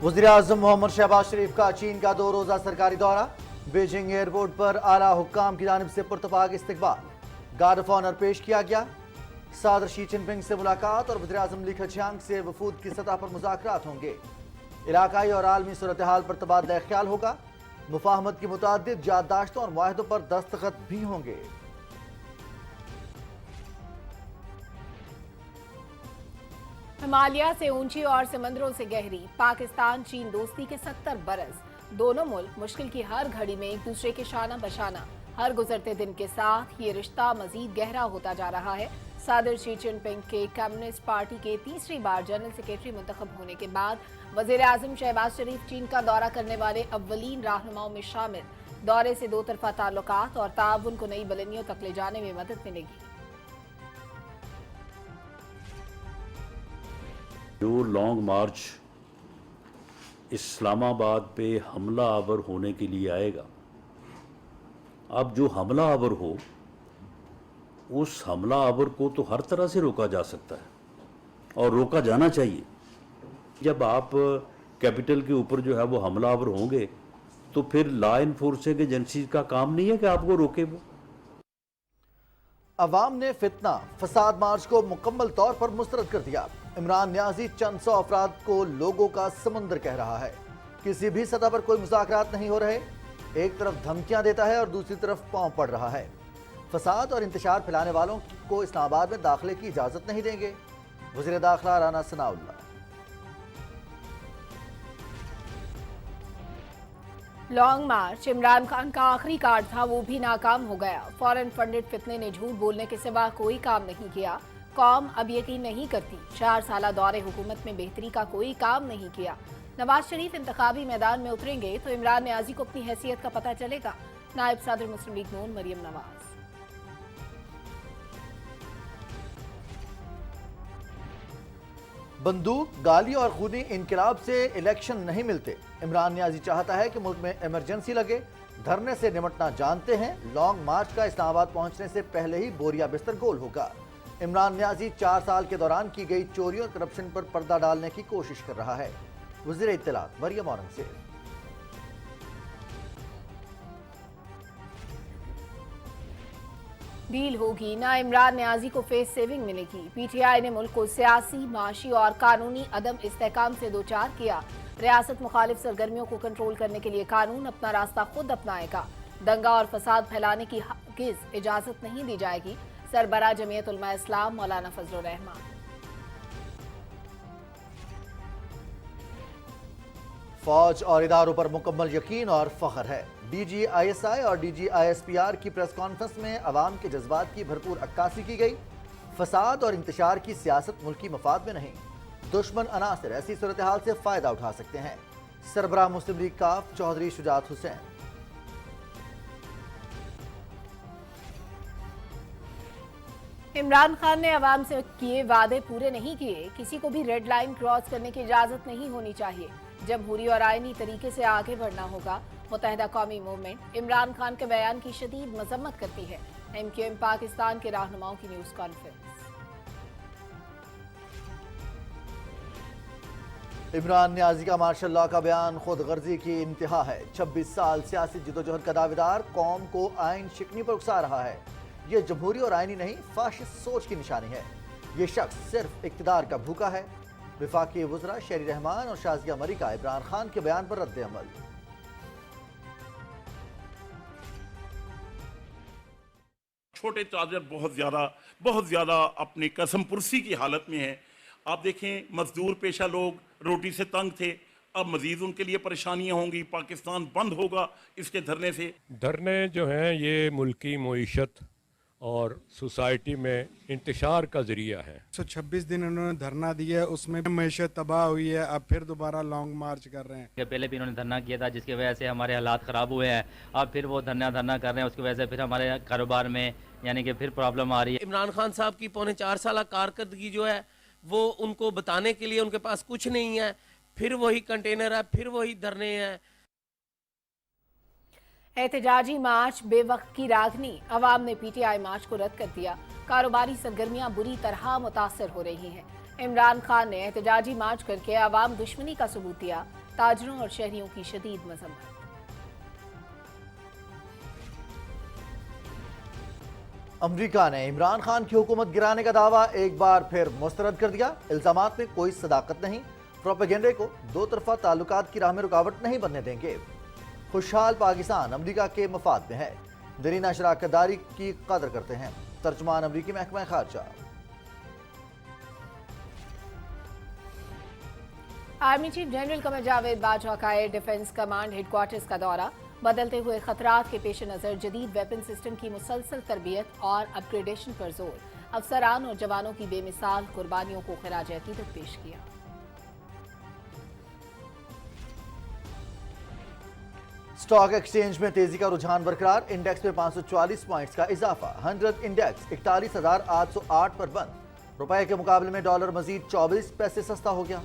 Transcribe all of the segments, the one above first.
वज़ीर-ए-आज़म मोहम्मद शहबाज शरीफ का चीन का 2 रोज़ा सरकारी दौरा। बीजिंग एयरपोर्ट पर आला हुक्काम की जानिब से पुरतपाक इस्तकबाल। गार्ड ऑफ ऑनर पेश किया गया। सदर शी जिनपिंग से मुलाकात और वज़ीर-ए-आज़म ली खचियांग से वफूद की सतह पर मुज़ाकरात होंगे। इलाकाई और आलमी सूरत हाल पर तबादला ख्याल होगा। मुफाहमत की मुताद्दिद याददाश्तों और मुआहदों पर दस्तखत भी होंगे। हिमालय से ऊंची और समंदरों से गहरी पाकिस्तान चीन दोस्ती के 70 बरस। दोनों मुल्क मुश्किल की हर घड़ी में एक दूसरे के शाना बशाना। हर गुजरते दिन के साथ ये रिश्ता मजीद गहरा होता जा रहा है। सदर शी जिनपिंग के कम्युनिस्ट पार्टी के तीसरी बार जनरल सेक्रेटरी मुंतखब होने के बाद वज़ीर-ए-आज़म शहबाज शरीफ चीन का दौरा करने वाले अव्वलीन रहनुमाओं में शामिल। दौरे से 2 तरफा ताल्लुकात और ताउन को नई बुलंदियों तक ले जाने में मदद मिलेगी। जो लॉन्ग मार्च इस्लामाबाद पे हमला आवर होने के लिए आएगा, अब जो हमला आवर हो उस हमला आवर को तो हर तरह से रोका जा सकता है और रोका जाना चाहिए। जब आप कैपिटल के ऊपर जो है वो हमला आवर होंगे तो फिर लॉ इन्फोर्सिंग एजेंसी का काम नहीं है कि आपको रोके वो। अवाम ने फितना फसाद मार्च को मुकम्मल तौर पर मुस्तरद कर दिया। इमरान न्याजी चंद सौ अफराद को लोगों का समंदर कह रहा है। किसी भी सतह पर कोई मुज़ाकरात नहीं हो रहे। एक तरफ धमकियां देता है और दूसरी तरफ पांव पड़ रहा है। फसाद और इंतशार फैलाने वालों को इस्लामाबाद में दाखिले की इजाजत नहीं देंगे। वज़ीर दाखिला राना सनाउल्लाह। लॉन्ग मार्च इमरान खान का आखिरी कार्ड था, वो भी नाकाम हो गया। फॉरेन फंडेड फितने ने झूठ बोलने के सिवा कोई काम नहीं किया। कौम अब यकीन नहीं करती। 4 साला दौरे हुकूमत में बेहतरी का कोई काम नहीं किया। नवाज शरीफ इंतखाबी मैदान में उतरेंगे तो इमरान न्याजी को अपनी हैसियत का पता चलेगा। नायब सदर मुस्लिम लीग नून मरियम नवाज। बंदूक, गाली और खूनी इनकलाब से इलेक्शन नहीं मिलते। इमरान न्याजी चाहता है कि मुल्क में इमरजेंसी लगे। धरने से निमटना जानते हैं। लॉन्ग मार्च का इस्लामाबाद पहुंचने से पहले ही बोरिया बिस्तर गोल होगा। इमरान न्याजी 4 साल के दौरान की गई चोरियों और करप्शन पर पर्दा डालने की कोशिश कर रहा है। वज़ीर इत्तलात मरियम औरंगज़ेब। डील होगी ना, इमरान न्याजी को फेस सेविंग मिलेगी। पीटीआई ने मुल्क को सियासी, माशी और कानूनी अदम इस्तेहकाम से दोचार किया। रियासत मुखालिफ सरगर्मियों को कंट्रोल करने के लिए कानून अपना रास्ता खुद अपनाएगा। दंगा और फसाद फैलाने की हरगिज़ इजाजत नहीं दी जाएगी। सरबराह जमीयत उलमा इस्लाम मौलाना फजलुर रहमान। फौज और इदारों पर मुकम्मल यकीन और फख्र है। डीजी आईएसआई और डीजी आईएसपीआर की प्रेस कॉन्फ्रेंस में अवाम के जज्बात की भरपूर अक्कासी की गई। फसाद और इंतशार की सियासत मुल्की मफाद में नहीं, दुश्मन अनासर ऐसी सूरत हाल से फायदा उठा सकते हैं। सरबराह मुस्लिम लीग काफ चौधरी शुजात हुसैन। इमरान खान ने अवाम से किए वादे पूरे नहीं किए। किसी को भी रेड लाइन क्रॉस करने की इजाजत नहीं होनी चाहिए। जमहूरी और आईनी तरीके से आगे बढ़ना होगा। मुत्तहिदा कौमी मूवमेंट इमरान खान के बयान की शदीद मजम्मत करती है। एमक्यूएम पाकिस्तान के रहनुमाओं की न्यूज कॉन्फ्रेंस। इमरान न्याजी का मार्शल लॉ का बयान खुद गर्जी की इंतहा है। 26 साल सियासी जिदोजहद का दावेदार कौम को आइन शिकनी पर उकसा रहा है। ये जमहूरी और आइनी नहीं, फाशिस्ट सोच की निशानी है। ये शख्स सिर्फ इक्तदार का भूखा है। विफाकी वज़रा शेरी रहमान और शाज़िया मरी का इमरान खान के बयान पर रद्द अमल। छोटे चादर बहुत ज़्यादा अपनी कसम पुरसी की हालत में है। आप देखें, मजदूर पेशा लोग रोटी से तंग थे, अब मजीद उनके लिए परेशानियां होंगी। पाकिस्तान बंद होगा इसके धरने से। धरने जो हैं ये मुल्की मईशत और सोसाइटी में इंतशार का ज़रिया है। 126 दिन उन्होंने धरना दिया, उसमें मईशत तबाह हुई है। अब फिर दोबारा लॉन्ग मार्च कर रहे हैं। पहले भी उन्होंने धरना किया था जिसकी वजह से हमारे हालात ख़राब हुए हैं। अब फिर वो धरना कर रहे हैं, उसकी वजह से फिर हमारे कारोबार में यानी कि फिर प्रॉब्लम आ रही है। इमरान खान साहब की 4.25 साल कारकर्दगी जो है वो उनको बताने के लिए उनके पास कुछ नहीं है। फिर वही कंटेनर है, फिर वही धरने हैं। एहतजाजी मार्च बेवक्त की रागनी। अवाम ने पीटीआई मार्च को रद्द कर दिया। कारोबारी सरगर्मियां बुरी तरह मुतासर हो रही हैं। इमरान खान ने एहतजाजी मार्च करके अवाम दुश्मनी का सबूत दिया। ताजरों और शहरियों की शदीद मजम्मत। अमेरिका ने इमरान खान की हुकूमत गिराने का दावा एक बार फिर मुस्तरद कर दिया। इल्जामात में कोई सदाकत नहीं, प्रोपेगेंडे को दो तरफा ताल्लुकात की राह में रुकावट नहीं बनने देंगे। खुशहाल पाकिस्तान अमेरिका के मफाद में है, दरीना शराकतदारी की कदर करते हैं। तर्जुमान अमरीकी महकमा खारजा। Army chief general Qamar Javed Bajwa का एयर डिफेंस कमांड हेडक्वार्टर्स का दौरा। बदलते हुए खतरात के पेश नज़र जदीद वेपन सिस्टम की मुसलसल तरबियत और अपग्रेडेशन पर जोर। अफसरान और जवानों की बेमिसाल कुर्बानियों को खिराज अकीदत पेश किया। स्टॉक एक्सचेंज में तेजी का रुझान बरकरार, इंडेक्स में 544 पॉइंट्स का इजाफा। 100 इंडेक्स 41,808 पर बंद। रुपए के मुकाबले में डॉलर मजीद 24 पैसे सस्ता हो गया।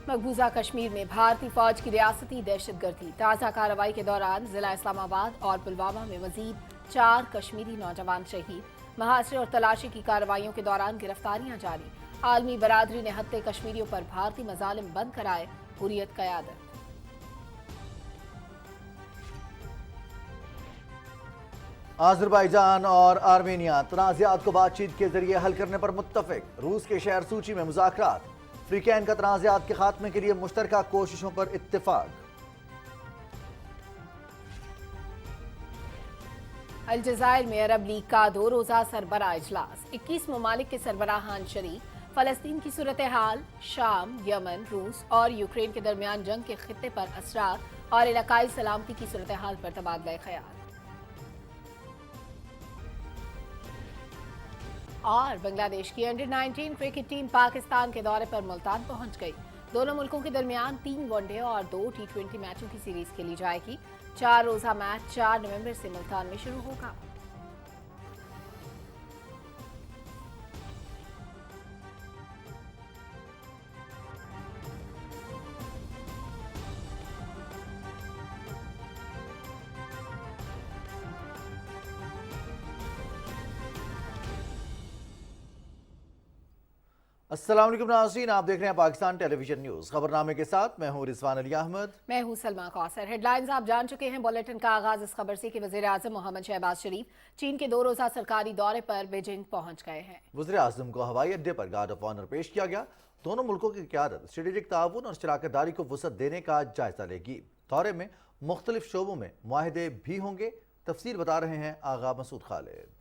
मकबूजा कश्मीर में भारतीय फौज की रियासती दहशतगर्दी। ताज़ा कार्रवाई के दौरान जिला इस्लामाबाद और पुलवामा में मजीद 4 कश्मीरी नौजवान शहीद। महासरे और तलाशी की कार्रवाइयों के दौरान गिरफ्तारियां जारी। आलमी बरादरी ने हत्ते कश्मीरियों पर भारतीय मजालिम बंद कराए, हुर्रियत क़यादत। आज़रबाईजान और आर्मेनिया तनाज़ात को बातचीत के जरिए हल करने पर मुत्तफिक। रूस के शहर सूची में मुज़ाकरात। अफ्रीकैन का तनाज़ात के खात्मे के लिए मुश्तरका कोशिशों पर इत्तेफाक। अलजज़ायर में अरब लीग का 2 रोज़ा सरबराह इजलास। 21 ममालिक के सरबराहान शरीक। फ़लस्तीन की सूरत हाल, शाम, यमन, रूस और यूक्रेन के दरमियान जंग के खित्ते पर असरार और इलाकाई सलामती की सूरत हाल पर तबादला ख्याल। और बांग्लादेश की अंडर-19 क्रिकेट टीम पाकिस्तान के दौरे पर मुल्तान पहुंच गई। दोनों मुल्कों के दरमियान 3 वनडे और 2 T20 मैचों की सीरीज खेली जाएगी। 4 रोजा मैच 4 नवंबर से मुल्तान में शुरू होगा। अस्सलाम वालेकुम नाज़रीन, आप देख रहे हैं पाकिस्तान टेलीविजन न्यूज़। खबरनामे के साथ मैं हूं रिजवान अली अहमद। मैं हूं सलमा कौसर। हेडलाइंस आप जान चुके हैं। बुलेटिन का आगाज इस खबर से कि वज़ीर आज़म मोहम्मद शहबाज शरीफ चीन के 2 रोज़ा सरकारी दौरे पर बीजिंग पहुंच गए हैं। वज़ीर आज़म को हवाई अड्डे पर गार्ड ऑफ ऑनर पेश किया गया। दोनों मुल्कों की क़यादत स्ट्रेटेजिक ताउन और शराकतदारी को वसअत देने का जायजा लेगी। दौरे में मुख्तलिफ शोबों में मुआहिदे भी होंगे। तफसील बता रहे हैं आगा मसूद खालिद।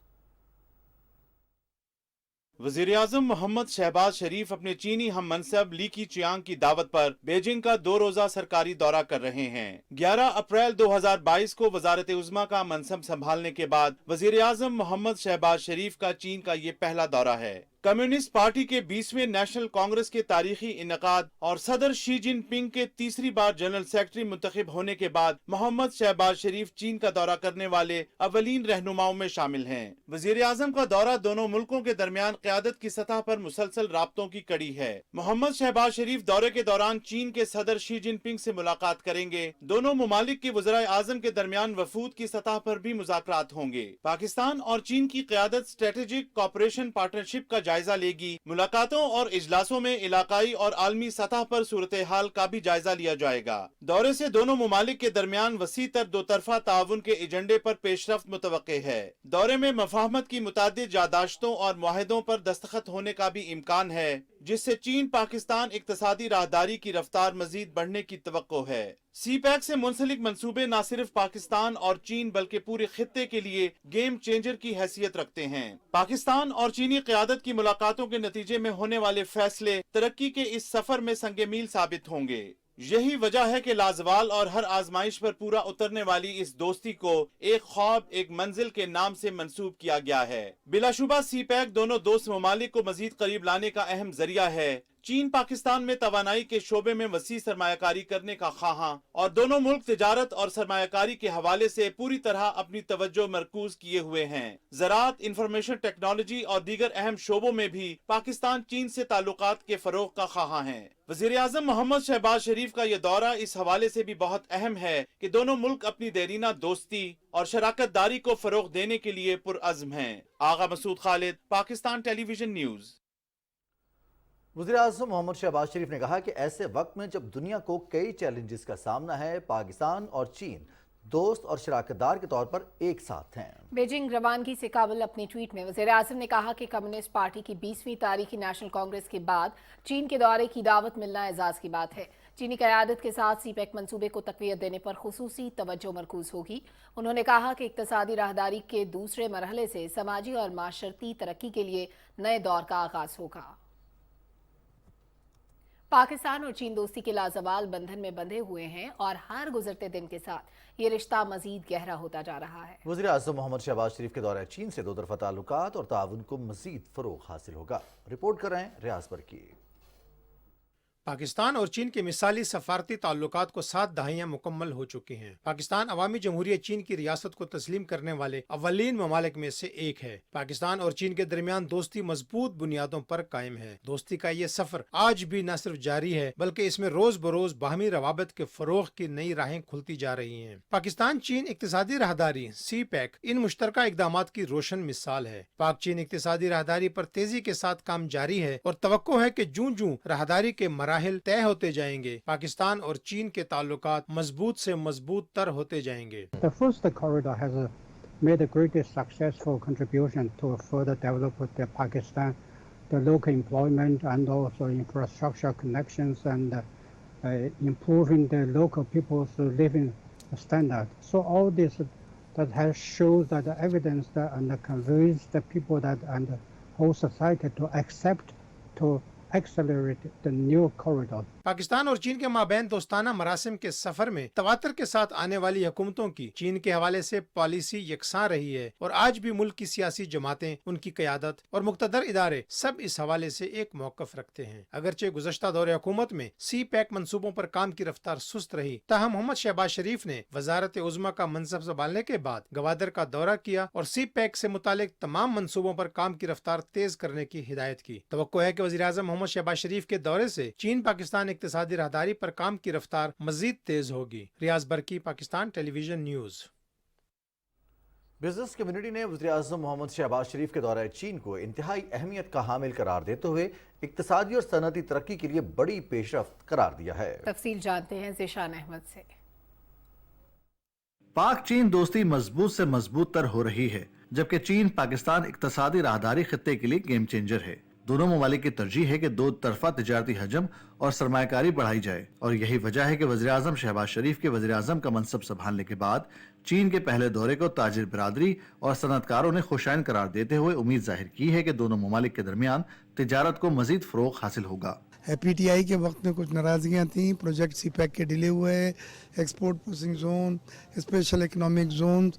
वज़ीर आज़म मोहम्मद शहबाज शरीफ अपने चीनी हम मनसब ली कीचियांग की दावत पर बीजिंग का 2 रोजा सरकारी दौरा कर रहे हैं। 11 अप्रैल 2022 को वजारत उज़्मा का मनसब संभालने के बाद वज़ीर आज़म मोहम्मद शहबाज शरीफ का चीन का ये पहला दौरा है। कम्युनिस्ट पार्टी के 20वें नेशनल कांग्रेस के तारीखी इनकाद और सदर शी जिनपिंग के तीसरी बार जनरल सेक्रेटरी मुंतखब होने के बाद मोहम्मद शहबाज शरीफ चीन का दौरा करने वाले अवलीन रहनुमाओं में शामिल हैं। वज़ीर आज़म का दौरा दोनों मुल्कों के दरमियान क़यादत की सतह पर मुसलसल राब्तों की कड़ी है। मोहम्मद शहबाज शरीफ दौरे के दौरान चीन के सदर शी जिनपिंग से मुलाकात करेंगे। दोनों ममालिक के वज़राए आज़म के दरमियान वफूद की सतह पर भी मुज़ाकरात होंगे। पाकिस्तान और चीन की क़यादत स्ट्रेटेजिक कॉपरेशन पार्टनरशिप का जायजा लेगी। मुलाकातों और इजलासों में इलाकाई और आलमी सतह पर सूरत हाल का भी जायजा लिया जाएगा। दौरे से दोनों ममालिक के दरमियान वसी तर दो तरफा ताउन के एजेंडे पर पेशरफ्त मुतवक्के है। दौरे में मफाहमत की मुतादिद यादाश्तों और मुआहिदों पर दस्तखत होने का भी इम्कान है, जिससे चीन पाकिस्तान इक्तसादी राहदारी की रफ्तार मजीद बढ़ने की तवक्को है। सी पैक से मुंसलिक मंसूबे न सिर्फ पाकिस्तान और चीन बल्कि पूरे खित्ते के लिए गेम चेंजर की हैसियत रखते हैं। पाकिस्तान और चीनी क़यादत की मुलाकातों के नतीजे में होने वाले फैसले तरक्की के इस सफर में संगे मील साबित होंगे। यही वजह है कि लाजवाल और हर आजमाइश पर पूरा उतरने वाली इस दोस्ती को एक ख्वाब एक मंजिल के नाम से मंसूब किया गया है। बिलाशुबा सी पैक दोनों दोस्त ममालिक को मजीद करीब लाने का अहम जरिया है। चीन पाकिस्तान में तवानाई के शोबे में वसी सरमायाकारी करने का ख्वाहां और दोनों मुल्क तिजारत और सरमायाकारी के हवाले से पूरी तरह अपनी तवज्जो मरकूज किए हुए हैं। ज़राअत, इंफॉर्मेशन टेक्नोलॉजी और दीगर अहम शोबों में भी पाकिस्तान चीन से ताल्लुकात के फरोग का ख्वाहां है। वज़ीर आज़म मोहम्मद शहबाज शरीफ का यह दौरा इस हवाले से भी बहुत अहम है कि दोनों मुल्क अपनी देरीना दोस्ती और शराकत दारी को फरोग देने के लिए पुरअज़्म हैं। आगा मसूद खालिद, पाकिस्तान टेलीविजन न्यूज़। वज़ीर-ए-आज़म मोहम्मद शहबाज शरीफ ने कहा कि ऐसे वक्त में जब दुनिया को कई चैलेंजेस का सामना है, पाकिस्तान और चीन दोस्त और शराकतदार के तौर पर एक साथ हैं। बीजिंग रवानगी से काबुल अपने ट्वीट में वज़ीर-ए-आज़म ने कहा कि कम्युनिस्ट पार्टी की 20वीं तारीखी नेशनल कांग्रेस के बाद चीन के दौरे की दावत मिलना एजाज की बात है। चीनी क़यादत के साथ सीपैक मंसूबे को तक़वियत देने पर खुसूसी तवज्जो मरकूज होगी। उन्होंने कहा कि इक़्तिसादी राहदारी के दूसरे मरहले से समाजी और माशरती तरक्की के लिए नए दौर का आगाज होगा। पाकिस्तान और चीन दोस्ती के लाजवाल बंधन में बंधे हुए हैं और हर गुजरते दिन के साथ ये रिश्ता मजीद गहरा होता जा रहा है। वज़ीर-ए-आज़म मोहम्मद शहबाज शरीफ के दौरे चीन से दो तरफा ताल्लुकात और ताउन को मजीद फरोग हासिल होगा। रिपोर्ट कर रहे हैं रियाज बरकी। पाकिस्तान और चीन के मिसाली सफारती ताल्लुकात को 7 दहाइयां मुकम्मल हो चुकी हैं। पाकिस्तान अवामी जमहूरियत चीन की रियासत को तस्लीम करने वाले अव्वलीन ममालिक में से एक है। पाकिस्तान और चीन के दरमियान दोस्ती मजबूत बुनियादों पर कायम है। दोस्ती का ये सफर आज भी न सिर्फ जारी है बल्कि इसमें रोज बरोज बाहमी रवाबत के फरोग की नई राहें खुलती जा रही हैं। पाकिस्तान चीन इक्तिसादी राहदारी सीपैक इन मुश्तरका इक़दामात की रोशन मिसाल है। पाक चीन इक्तिसादी राहदारी पर तेजी के साथ काम जारी है और तवक्को है कि जूं जूं राहदारी के मराहिल तय होते जाएंगे, पाकिस्तान और चीन के ताल्लुकात मजबूत से मजबूत तर होते जाएंगे। The first corridor has made a great successful contribution to further develop the Pakistan, the local employment and also infrastructure connections and improving the local people's living standard. So all this that has shown that the evidence that and convince the people that and the whole society to accept to accelerate the new corridor. Pakistan और चीन के माबैन दोस्ताना मरासिम के सफर में तवातर के साथ आने वाली हुकूमतों की चीन के हवाले से पॉलिसी यकसां रही है और आज भी मुल्क की सियासी जमातें, उनकी क़यादत और मुक़्तदर इदारे सब इस हवाले से एक मौक़िफ़ रखते हैं। अगरचे गुज़श्ता दौरे हुकूमत में सी पैक मनसूबों पर काम की रफ्तार सुस्त रही, ताहम मोहम्मद शहबाज शरीफ ने वज़ारत उज़्मा का मनसब संभालने के बाद गवादर का दौरा किया और सी पैक से मुतालिक तमाम मनसूबों पर काम की रफ्तार तेज करने की हिदायत की। तवक्को है कि वज़ीर-ए-आज़म मोहम्मद शहबाज शरीफ के दौरे से चीन पाकिस्तान इक्तिसादी राहदारी पर काम की रफ्तार मजीद तेज होगी। Riyaz Barki, Pakistan television news. Business community ने वज़ीर-ए-आज़म मोहम्मद शहबाज शरीफ के दौरे चीन को इंतहाई अहमियत का हामिल करार देते हुए इक्तिसादी और सनअती तरक्की के लिए बड़ी पेशरफ्त करार दिया है। तफसील जानते हैं ज़िशान अहमद से। पाक चीन दोस्ती मजबूत से मजबूत तर हो रही है, जबकि चीन पाकिस्तान इक्तिसादी राहदारी खित्ते के लिए गेम चेंजर है। दोनों ममालिक की तरजीह है कि दो तरफा तिजारती हजम और सरमायाकारी बढ़ाई जाए और यही वजह है कि वज़ीर-ए-आज़म शहबाज शरीफ के वज़ीर-ए-आज़म का मनसब संभालने के बाद चीन के पहले दौरे को ताजिर बिरादरी और सनअतकारों ने खुशाइन करार देते हुए उम्मीद जाहिर की है कि दोनों ममालिक के दरमियान तिजारत को मजीद फरोग हासिल होगा। PTI के वक्त में कुछ नाराजगियाँ थी, प्रोजेक्ट सीपैक के डिले हुए, export processing zone, special economic zone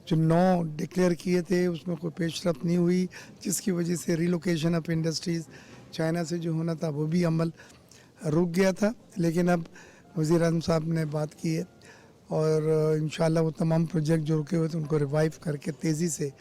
जो 9 डिक्लेयर किए थे उसमें कोई पेशरफ्त नहीं हुई, जिसकी वजह से रिलोकेशन ऑफ इंडस्ट्रीज़ चाइना से जो होना था वो भी अमल रुक गया था। लेकिन अब वज़ीर-ए-आज़म साहब ने बात की है और इंशाल्लाह वो तमाम प्रोजेक्ट जो रुके हुए थे उनको रिवाइव करके तेज़ी से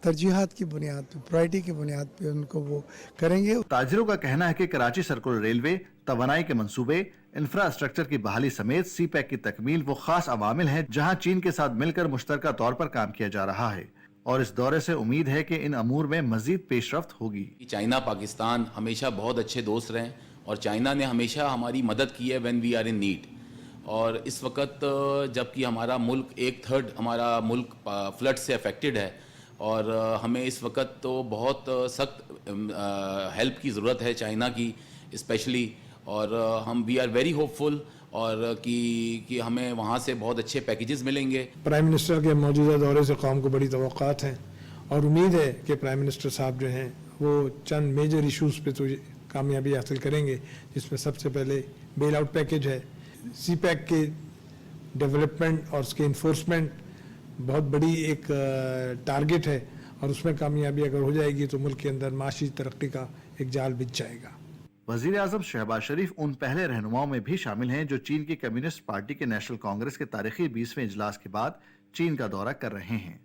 तरजीहात की बुनियाद पे, प्रायोरिटी की बुनियाद पे उनको वो करेंगे। ताजिरों का कहना है कि कराची सर्कुलर रेलवे, तवानाई के मंसूबे, इंफ्रास्ट्रक्चर की बहाली समेत सी पैक की तकमील वो खास अवामिल हैं जहां चीन के साथ मिलकर मुश्तरका तौर पर काम किया जा रहा है और इस दौरे से उम्मीद है कि इन अमूर में मजीद पेशरफ्त होगी। चाइना पाकिस्तान हमेशा बहुत अच्छे दोस्त रहे और चाइना ने हमेशा हमारी मदद की है when we are in need. और इस वक्त जबकि हमारा मुल्क 1/3 हमारा मुल्क फ्लड से अफेक्टेड है और हमें इस वक्त तो बहुत सख्त हेल्प की ज़रूरत है चाइना की स्पेशली, और हम वी आर वेरी होपफुल और कि हमें वहाँ से बहुत अच्छे पैकेजेस मिलेंगे। प्राइम मिनिस्टर के मौजूदा दौरे से कौम को बड़ी तवक्कात हैं और उम्मीद है कि प्राइम मिनिस्टर साहब जो हैं वो चंद मेजर इशूज़ पे तो कामयाबी हासिल करेंगे, जिसमें सबसे पहले बेल आउट पैकेज है, सी पैक के डेवलपमेंट और उसके इन्फोर्समेंट बहुत बड़ी एक टारगेट है और उसमें कामयाबी अगर हो जाएगी तो मुल्क के अंदर माशी तरक्की का एक जाल बिछ जाएगा। वज़ीर-ए-आज़म शहबाज शरीफ उन पहले रहनुमाओं में भी शामिल हैं जो चीन की कम्युनिस्ट पार्टी के नेशनल कांग्रेस के तारीखी 20वें इजलास के बाद चीन का दौरा कर रहे हैं।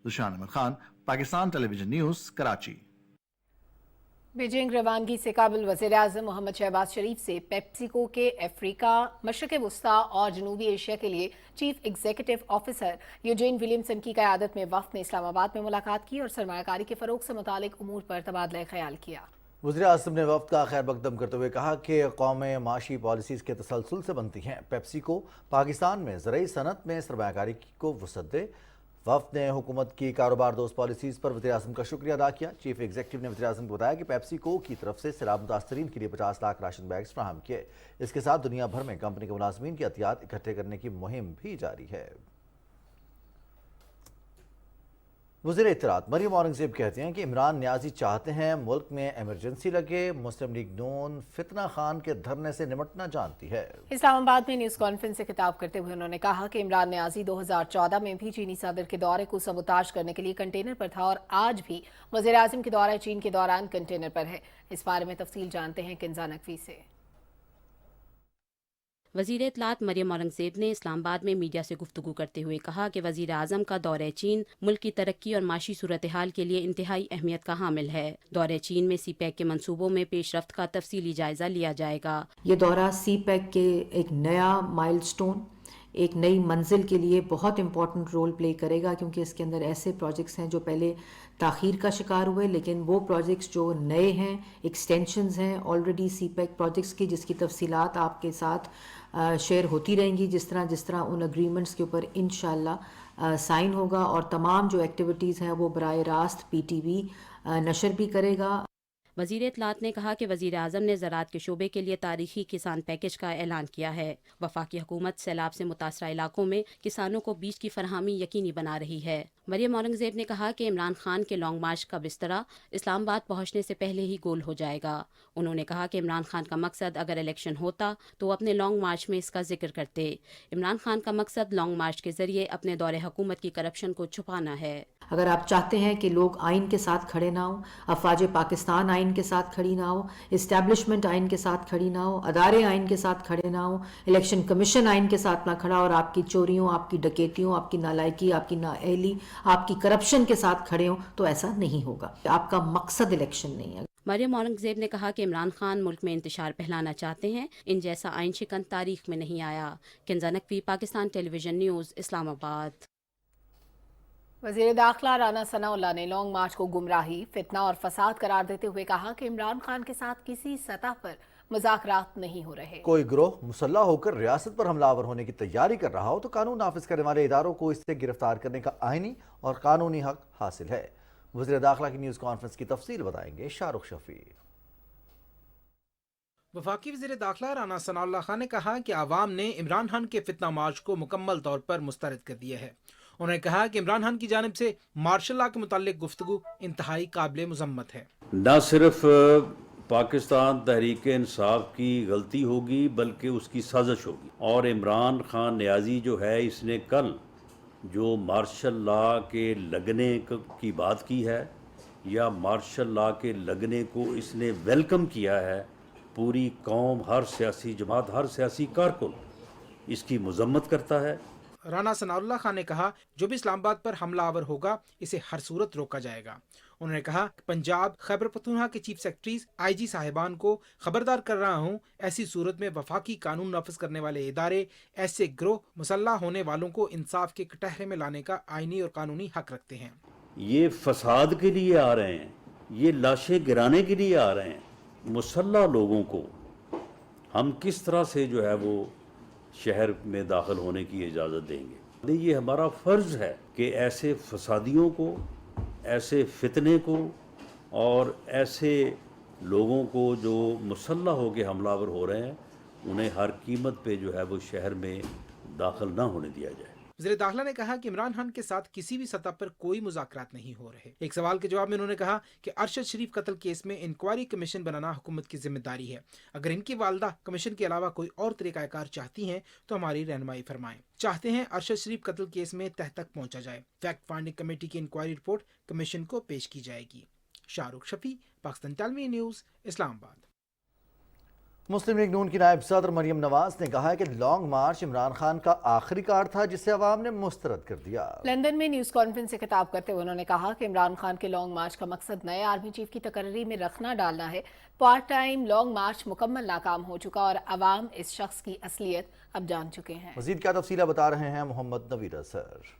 Zeeshan Ahmed Khan, Pakistan television news, Karachi. Beijing रवानगी से काबुल वज़ीर-ए-आज़म मोहम्मद शहबाज शरीफ से पेप्सिको के अफ्रीका, मशरिक़ वस्ता और जनूबी एशिया के लिए चीफ एग्जीक्यूटिव ऑफिसर यूजेन विलियमसन की क़यादत में वफ़द ने इस्लामाबाद में मुलाकात की और सरमायाकारी के फ़रोग़ से मुतालिक उमूर पर तबादला ख़याल किया। वज़ीर-ए-आज़म ने वफ़द का खैर मकदम करते हुए कहा कि कौमें माशी पॉलिसीज़ के तसलसल से बनती हैं। पेप्सी को पाकिस्तान में ज़रई सनत में सरमायाकारी को वसअत दे। वफ़द ने हुकूमत की कारोबार दोस्त पॉलिसीज़ पर वज़ीर-ए-आज़म का शुक्रिया अदा किया। चीफ एग्जीक्यूटिव ने वज़ीर-ए-आज़म को बताया कि पेप्सी को की तरफ से सैलाब मुतासरीन के लिए 50 लाख राशन बैग्स फराहम किए। इसके साथ दुनिया भर में कंपनी के मुलाजमीन की एहतियात इकट्ठे करने की मुहिम भी जारी है। वज़ीर इत्तलात मरियम औरंगज़ेब कहते हैं कि इमरान नियाज़ी चाहते हैं मुल्क में एमरजेंसी लगे। मुस्लिम लीग नून फितना खान के धरने से निमटना जानती है। इस्लामाबाद में न्यूज़ कॉन्फ्रेंस से खिताब करते हुए उन्होंने कहा कि इमरान नियाज़ी 2014 में भी चीनी सदर के दौरे को सबोताज करने के लिए कंटेनर पर था और आज भी वज़ीर आज़म के दौरा चीन के दौरान कंटेनर पर है। इस बारे में तफसील जानते हैं किंजा नकवी से। वज़ीर इत्तलात मरियम औरंगज़ेब ने इस्लामाबाद में मीडिया से गुफ्तगू करते हुए कहा कि वज़ीर आज़म का दौरे चीन मुल्क की तरक्की और माशी सूरत हाल के लिए इंतहाई अहमियत का हामिल है। दौरे चीन में CPEC के मंसूबों में पेशरफ्त का तफसीली जायजा लिया जाएगा। ये दौरा CPEC के एक नया माइलस्टोन, एक नई मंजिल के लिए बहुत इम्पॉर्टेंट रोल प्ले करेगा, क्योंकि इसके अंदर ऐसे प्रोजेक्ट्स हैं जो पहले ताख़ीर का शिकार हुए, लेकिन वो प्रोजेक्ट्स जो नए हैं, एक्सटेंशंस हैं ऑलरेडी CPEC प्रोजेक्ट्स की, जिसकी तफसीलात आपके साथ शेयर होती रहेंगी जिस तरह उन एग्रीमेंट्स के ऊपर इंशाल्लाह साइन होगा। और तमाम जो एक्टिविटीज़ हैं वो बराह रास्त PTV नशर भी करेगा। वज़ीर इत्तलात ने कहा कि वज़ीर आज़म ने ज़राअत के शोबे के लिए तारीखी किसान पैकेज का ऐलान किया है। वफाकी हुकूमत सैलाब से मुतासरा इलाकों में किसानों को बीज की फरहमी यकीनी बना रही है। मरियम औरंगज़ेब ने कहा कि इमरान खान के लॉन्ग मार्च का बिस्तरा इस्लामाबाद पहुँचने से पहले ही गोल हो जाएगा। उन्होंने कहा कि इमरान खान का मकसद अगर इलेक्शन होता तो वो अपने लॉन्ग मार्च में इसका जिक्र करते। इमरान खान का मकसद लॉन्ग मार्च के ज़रिए अपने दौरे हुकूमत की करप्शन को छुपाना है। अगर आप चाहते हैं कि लोग आइन के साथ खड़े ना हो, अफवाज पाकिस्तान आइन के साथ खड़ी ना हो, इस्टेब्लिशमेंट आइन के साथ खड़ी ना हो, अदारे आइन के साथ खड़े ना हो, इलेक्शन कमीशन आइन के साथ ना खड़ा और आपकी चोरियों, आपकी डकैतियों, आपकी नालायकी, आपकी नाअहली, आपकी करप्शन के साथ खड़े हो, तो ऐसा नहीं होगा। आपका मकसद इलेक्शन नहीं है। मरियम औरंगज़ेब ने कहा कि इमरान खान मुल्क में इंतशार फैलाना चाहते हैं। इन जैसा आइन शिकन तारीख में नहीं आया। Kinza Naqvi, Pakistan television news, Islamabad. वज़ीर दाखिला राना सनाउल्लाह ने लॉन्ग मार्च को गुमराही, फितना और फसाद करार देते हुए कहा कि इमरान खान के साथ किसी सतह पर मुज़ाकरात नहीं हो रहे। कोई गिरोह मुसल्लह होकर रियासत पर हमलावर होने की तैयारी कर रहा हो तो कानून नाफिज करने वाले इदारों को इससे गिरफ्तार करने का आईनी और कानूनी हक हासिल है। वज़ीर दाखिला की न्यूज़ कॉन्फ्रेंस की तफसील बताएंगे शाहरुख शफी। वफाकी वज़ीर दाखिला राना सनाउल्लाह खान ने कहा कि आवाम ने इमरान खान के फितना मार्च को मुकम्मल तौर पर मुस्तरद कर दिया है। उन्होंने कहा कि इमरान खान की जानिब से मार्शल लॉ के मुतालिक गुफ्तगू इंतहाई काबिल मुज़म्मत है। न सिर्फ पाकिस्तान तहरीक इंसाफ की गलती होगी बल्कि उसकी साजिश होगी। और इमरान खान नियाज़ी जो है, इसने कल जो मार्शल लॉ के लगने की बात की है या मार्शल लॉ के लगने को इसने वेलकम किया है, पूरी कौम, हर सियासी जमात, हर सियासी कारकुन इसकी मजम्मत करता है। राना सनाउल्लाह खान ने कहा जो भी इस्लामाबाद पर हमलावर होगा इसे हर सूरत रोका जाएगा। उन्होंने कहा पंजाब खैबर पख्तूनख्वा के चीफ सेक्रेटरीज IG साहिबान को खबरदार कर रहा हूँ, ऐसी सूरत में वफाकी कानून नाफिज करने वाले इदारे ऐसे गिरोह मुसल्लह होने वालों को इंसाफ के कटहरे में लाने का आईनी और कानूनी हक रखते हैं। ये फसाद के लिए आ रहे हैं, ये लाशें गिराने के लिए आ रहे हैं। मुसल्लह लोगों को हम किस तरह से जो है वो शहर में दाखिल होने की इजाज़त देंगे? ये हमारा फ़र्ज़ है कि ऐसे फसादियों को, ऐसे फितने को और ऐसे लोगों को जो मुसल्लह होकर हमलावर हो रहे हैं, उन्हें हर कीमत पे जो है वो शहर में दाखिल ना होने दिया जाए। वज़ीर दाखिला ने कहा कि इमरान खान के साथ किसी भी सतह पर कोई मुज़ाकरात नहीं हो रहे। एक सवाल के जवाब में उन्होंने कहा कि अरशद शरीफ कत्ल केस में इंक्वायरी कमीशन बनाना हुकूमत की जिम्मेदारी है। अगर इनकी वालदा कमीशन के अलावा कोई और तरीक़ाकार चाहती हैं तो हमारी रहनुमाई फरमाएं। चाहते हैं अरशद शरीफ कत्ल केस में तह तक पहुँचा जाए। फैक्ट फाइंडिंग कमेटी की इंक्वायरी रिपोर्ट कमीशन को पेश की जाएगी। Shahrukh Shafi, Pakistan television news, Islamabad. Muslim league Noon की नायब सदर मरियम नवाज ने कहा है कि लॉन्ग मार्च इमरान खान का आखिरी कार्ड था जिसे अवाम ने मुस्तरद कर दिया। लंदन में न्यूज़ कॉन्फ्रेंस से खिताब करते हुए उन्होंने कहा कि इमरान खान के लॉन्ग मार्च का मकसद नए आर्मी चीफ की तकर्री में रखना डालना है। पार्ट टाइम लॉन्ग मार्च मुकम्मल नाकाम हो चुका और अवाम इस शख्स की असलियत अब जान चुके हैं। मजीद क्या तफसीला बता रहे हैं मोहम्मद नवीर असर।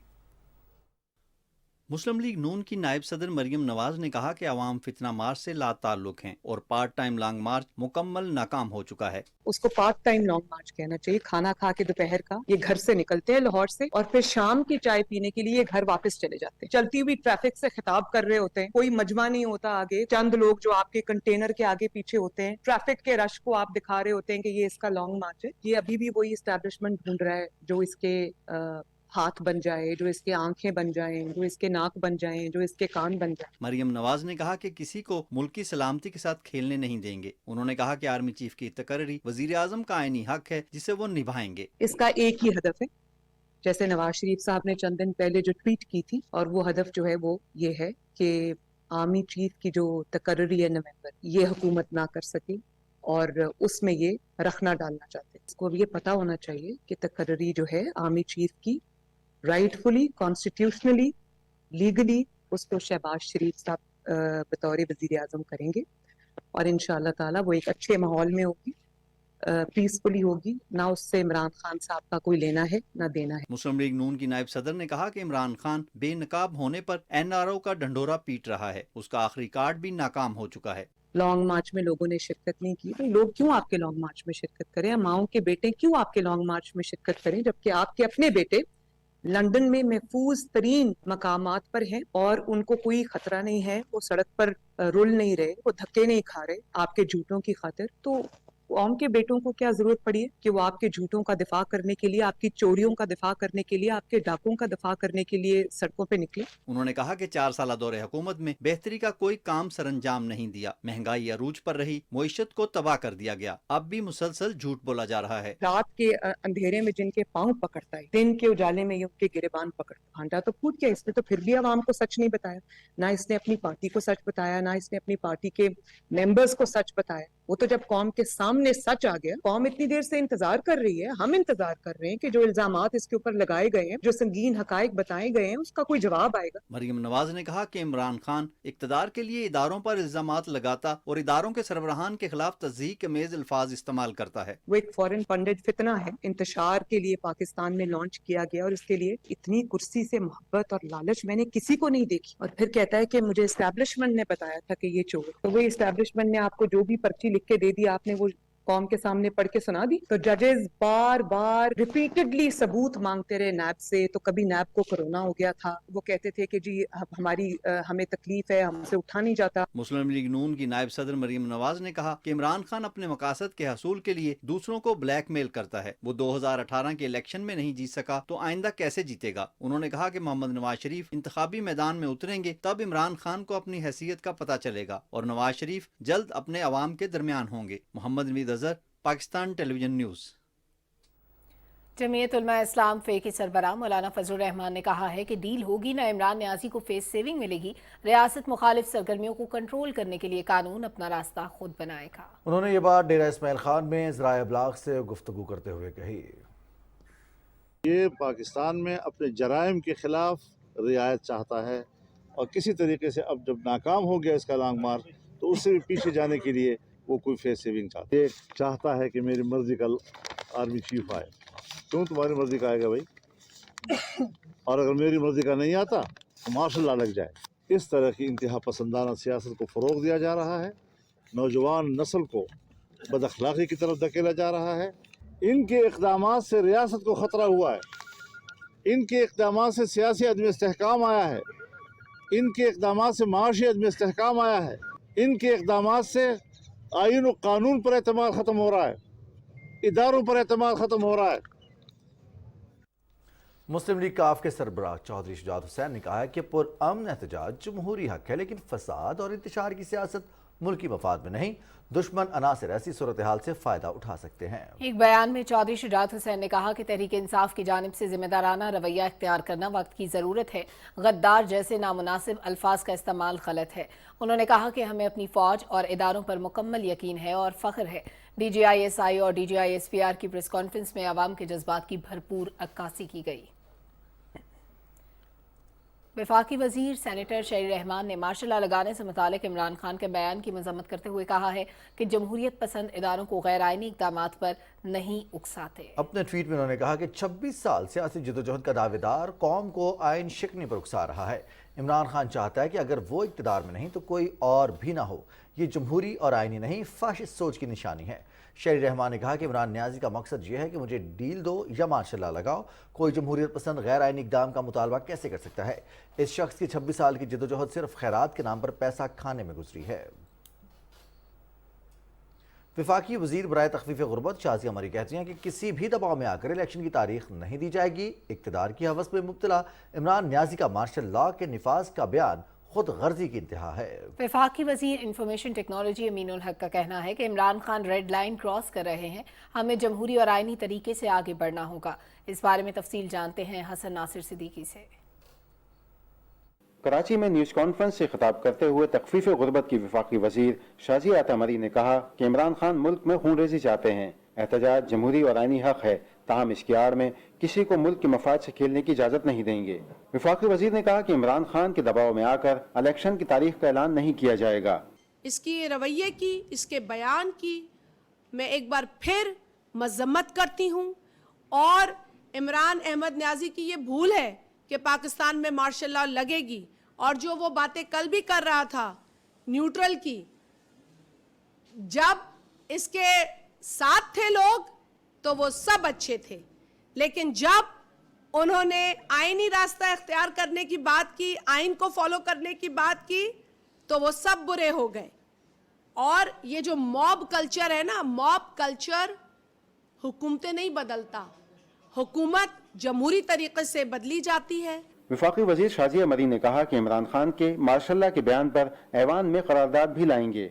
मुस्लिम लीग नून की नायब सदर मरियम नवाज ने कहा कि अवाम फितना मार्च से लाताल्लुक हैं और पार्ट टाइम लॉन्ग मार्च मुकम्मल नाकाम हो चुका है। उसको पार्ट टाइम लॉन्ग मार्च कहना चाहिए। खाना खा के दोपहर का ये घर से निकलते हैं लाहौर से और फिर शाम की चाय पीने के लिए घर वापस चले जाते हैं। चलती हुई ट्रैफिक से खिताब कर रहे होते हैं, कोई मजमा नहीं होता आगे, चंद लोग जो आपके कंटेनर के आगे पीछे होते हैं, ट्रैफिक के रश को आप दिखा रहे होते हैं कि ये इसका लॉन्ग मार्च है। ये अभी भी वही एस्टेब्लिशमेंट ढूंढ रहा है जो इसके हाथ बन जाए, जो इसके आंखें बन जाएं, जो इसके नाक बन जाएं, जो इसके कान बन जाएं। मरियम नवाज ने कहा कि किसी को मुल्क की सलामती के साथ खेलने नहीं देंगे। उन्होंने कहा कि आर्मी चीफ की तकर्री वजीर आजम का आईनी हक है जिसे वो निभाएंगे। इसका एक ही हदफ है, जैसे नवाज शरीफ साहब ने चंद दिन पहले जो ट्वीट की थी, और वो हदफ जो है वो ये है कि आर्मी चीफ की जो तकर्री है नवंबर, ये हुकूमत ना कर सके और उसमें ये रखना डालना चाहते हैं। इसको अब ये पता होना चाहिए कि तकर्री जो है आर्मी चीफ की राइटफुली, कॉन्स्टिट्यूशनली, लीगली उसको शहबाज शरीफ साहब बतौर वजीर आजम करेंगे और इंशाअल्लाह ताला वो एक अच्छे माहौल में होगी, पीसफुली होगी। ना उससे इमरान खान साहब का कोई लेना है ना देना है। मुस्लिम लीग नून की नायब सदर ने कहा कि इमरान खान बेनकाब होने पर NRO का ढंढोरा पीट रहा है। उसका आखिरी कार्ड भी नाकाम हो चुका है। लॉन्ग मार्च में लोगों ने शिरकत नहीं की, भाई लोग क्यों आपके लॉन्ग मार्च में शिरकत करें? माओ के बेटे क्यों आपके लॉन्ग मार्च में शिरकत करें, जबकि आपके अपने बेटे लंदन में महफूज तरीन मकामात पर हैं और उनको कोई खतरा नहीं है, वो सड़क पर रुल नहीं रहे, वो धक्के नहीं खा रहे आपके झूठों की खातिर। तो कौम के बेटों को क्या जरूरत पड़ी है कि वो आपके झूठों का दिफा करने के लिए, आपकी चोरियों का दिफा करने के लिए, आपके डाकों का दिफा करने के लिए सड़कों पे निकले? उन्होंने कहा कि 4 साल दौरे हुकूमत में बेहतरी का कोई काम सरंजाम नहीं दिया। महंगाई अरूज पर रही, मईशत को तबाह कर दिया गया। अब भी मुसलसल झूठ बोला जा रहा है। रात के अंधेरे में जिनके पाँव पकड़ता है, दिन के उजाले में ये उनके गिरेबान पकड़ता। भांडा तो फूट गया, इसने तो फिर भी आवाम को सच नहीं बताया। ना इसने अपनी पार्टी को सच बताया, ना इसने अपनी पार्टी के मेंबर्स को सच बताया। वो तो जब कौम के सामने सच आ गया, कौम इतनी देर से इंतजार कर रही है, हम इंतजार कर रहे हैं कि जो इल्जामात इसके ऊपर लगाए गए हैं, जो संगीन हकायक बताए गए हैं, उसका कोई जवाब आएगा। मरियम नवाज ने कहा कि इमरान खान इक्तदार के लिए इदारों पर इल्जामात लगाता और इदारों के सरबराहान के खिलाफ तज़हीक के मेज अल्फाज इस्तेमाल करता है। वो एक फॉरेन फंडेड फितना है, इंतशार के लिए पाकिस्तान में लॉन्च किया गया और इसके लिए इतनी कुर्सी से मोहब्बत और लालच मैंने किसी को नहीं देखी। और फिर कहता है कि मुझे एस्टैब्लिशमेंट ने बताया था कि ये चोर। तो वही एस्टैब्लिशमेंट ने आपको जो भी पर्ची लिख के दे दी, आपने वो कौम के सामने पढ़ के सुना दी। तो जजेस बार बार रिपीटेडली सबूत मांगते रहे नैब से। तो कभी नैब को कोरोना हो गया था, वो कहते थे कि जी हमें तकलीफ है, हमसे उठा नहीं जाता। मुस्लिम लीग नून की नायब सदर मरियम नवाज ने कहा कि इमरान खान अपने मकासद के हसूल के लिए दूसरों को ब्लैकमेल करता है। वो 2018 के इलेक्शन में नहीं जीत सका तो आइंदा कैसे जीतेगा? उन्होंने कहा कि मोहम्मद नवाज शरीफ इंतखाबी मैदान में उतरेंगे तब इमरान खान को अपनी हैसियत का पता चलेगा और नवाज शरीफ जल्द अपने अवाम के दरमियान होंगे। Mohammad Naveed Azhar, Pakistan television news. जमीयत उलमा इस्लाम फे के सरबराह मौलाना फजलुर रहमान ने कहा है कि डील होगी ना इमरान न्याजी को फेस सेविंग मिलेगी। रियासत मुखालिफ सरगर्मियों को कंट्रोल करने के लिए कानून अपना रास्ता खुद बनाएगा। उन्होंने ये बात डेरा इस्माइल खान में ज़राए इब्लाग से गुफ्तगू करते हुए कही। ये पाकिस्तान में अपने जराइम के खिलाफ रियायत चाहता है और किसी तरीके से अब जब नाकाम हो गया इसका लॉन्ग मार्च तो उससे भी पीछे जाने के लिए वो कोई फेस सेविंग चाहता है कि मेरी मर्जी का आर्मी चीफ आए। क्यों तुम्हारी मर्जी का आएगा भाई? और अगर मेरी मर्जी का नहीं आता तो मार्शल लॉ लग जाए। इस तरह की इंतहा पसंदाना सियासत को फ़रोग दिया जा रहा है, नौजवान नस्ल को बदअखलाक़ी की तरफ धकेला जा रहा है। इनके इक़दामात से रियासत को ख़तरा हुआ है, इनके इक़दामात से सियासी अदम इस्तेहकाम आया है, इनके इक़दामात से माशी अदम इस्तेहकाम आया है, इनके इक़दामात से आईन और कानून पर एतमाद ख़त्म हो रहा है, इदारों पर एतमाद ख़त्म हो रहा है। मुस्लिम लीग काफ के सरबराह चौधरी शुजात हुसैन ने कहा है कि पुरअमन एहतजाज जमहूरी हक है, लेकिन फसाद और इंतशार की सियासत मुल्की मफाद में नहीं। दुश्मन अनासिर ऐसी सूरत हाल से फायदा उठा सकते हैं। एक बयान में चौधरी शुजात हुसैन ने कहा कि तहरीक इंसाफ की जानिब से जिम्मेदाराना रवैया इख्तियार करना वक्त की ज़रूरत है। गद्दार जैसे नामुनासिब अल्फाज का इस्तेमाल गलत है। उन्होंने कहा कि हमें अपनी फौज और इदारों पर मुकम्मल यकीन है और फ़ख्र है। DGISI और DGISPR की प्रेस कॉन्फ्रेंस में आवाम के जज्बात की भरपूर अक्कासी की गई। वफाकी वजीर सेनेटर शहरी रहमान ने मार्शल लॉ लगाने से मुतालिक इमरान खान के बयान की मजम्मत करते हुए कहा है कि जमहूरियत पसंद इदारों को गैर आइनी इक़दामात पर नहीं उकसाते। अपने ट्वीट में उन्होंने कहा कि 26 साल सियासी जदोजहद का दावेदार कौम को आइन शिकनी पर उकसा रहा है। عمران خان چاہتا ہے کہ اگر وہ اقتدار میں نہیں تو کوئی اور بھی نہ ہو. یہ جمہوری اور آئینی نہیں، فاشسٹ سوچ کی نشانی ہے. شہری رحمان نے کہا کہ عمران نیازی کا مقصد یہ ہے کہ مجھے ڈیل دو یا مارشل لا لگاؤ. کوئی جمہوریت پسند غیر آئینی اقدام کا مطالبہ کیسے کر سکتا ہے؟ اس شخص کی 26 سال کی جدوجہد صرف خیرات کے نام پر پیسہ کھانے میں گزری ہے. وفاقی وزیر برائے تخفیف غربت شازیہ مری کہتی ہیں کہ کسی بھی دباؤ میں آ کر الیکشن کی تاریخ نہیں دی جائے گی. اقتدار کی ہوس میں مبتلا عمران نیازی کا مارشل لا کے نفاذ کا بیان خود غرضی کی انتہا ہے. وفاقی وزیر انفارمیشن ٹیکنالوجی امین الحق کا کہنا ہے کہ Imran Khan red line cross کر رہے ہیں. ہمیں جمہوری اور آئینی طریقے سے آگے بڑھنا ہوگا. اس بارے میں تفصیل جانتے ہیں حسن ناصر صدیقی سے. کراچی میں نیوز کانفرنس سے خطاب کرتے ہوئے تخفیف غربت کی وفاقی وزیر شازیہ مری نے کہا کہ عمران خان ملک میں خون ریزی چاہتے ہیں. احتجاج جمہوری اور آئینی حق ہے، تاہم اس کی آڑ میں کسی کو ملک کے مفاد سے کھیلنے کی اجازت نہیں دیں گے. وفاقی وزیر نے کہا کہ عمران خان کے دباؤ میں آ کر الیکشن کی تاریخ کا اعلان نہیں کیا جائے گا. اس کی رویے کی، اس کے بیان کی میں ایک بار پھر مذمت کرتی ہوں، اور عمران احمد نیازی کی یہ بھول ہے کہ پاکستان میں مارشل لا لگے گی. اور جو وہ باتیں کل بھی کر رہا تھا نیوٹرل کی، جب اس کے ساتھ تھے لوگ تو وہ سب اچھے تھے، لیکن جب انہوں نے آئینی راستہ اختیار کرنے کی بات کی، آئین کو فالو کرنے کی بات کی، تو وہ سب برے ہو گئے. اور یہ جو موب کلچر ہے نا، موب کلچر حکومتیں نہیں بدلتا، حکومت جمہوری طریقے سے بدلی جاتی ہے. وفاقی وزیر شازیہ مری نے کہا کہ عمران خان کے مارشل لا کے بیان پر ایوان میں قرارداد بھی لائیں گے.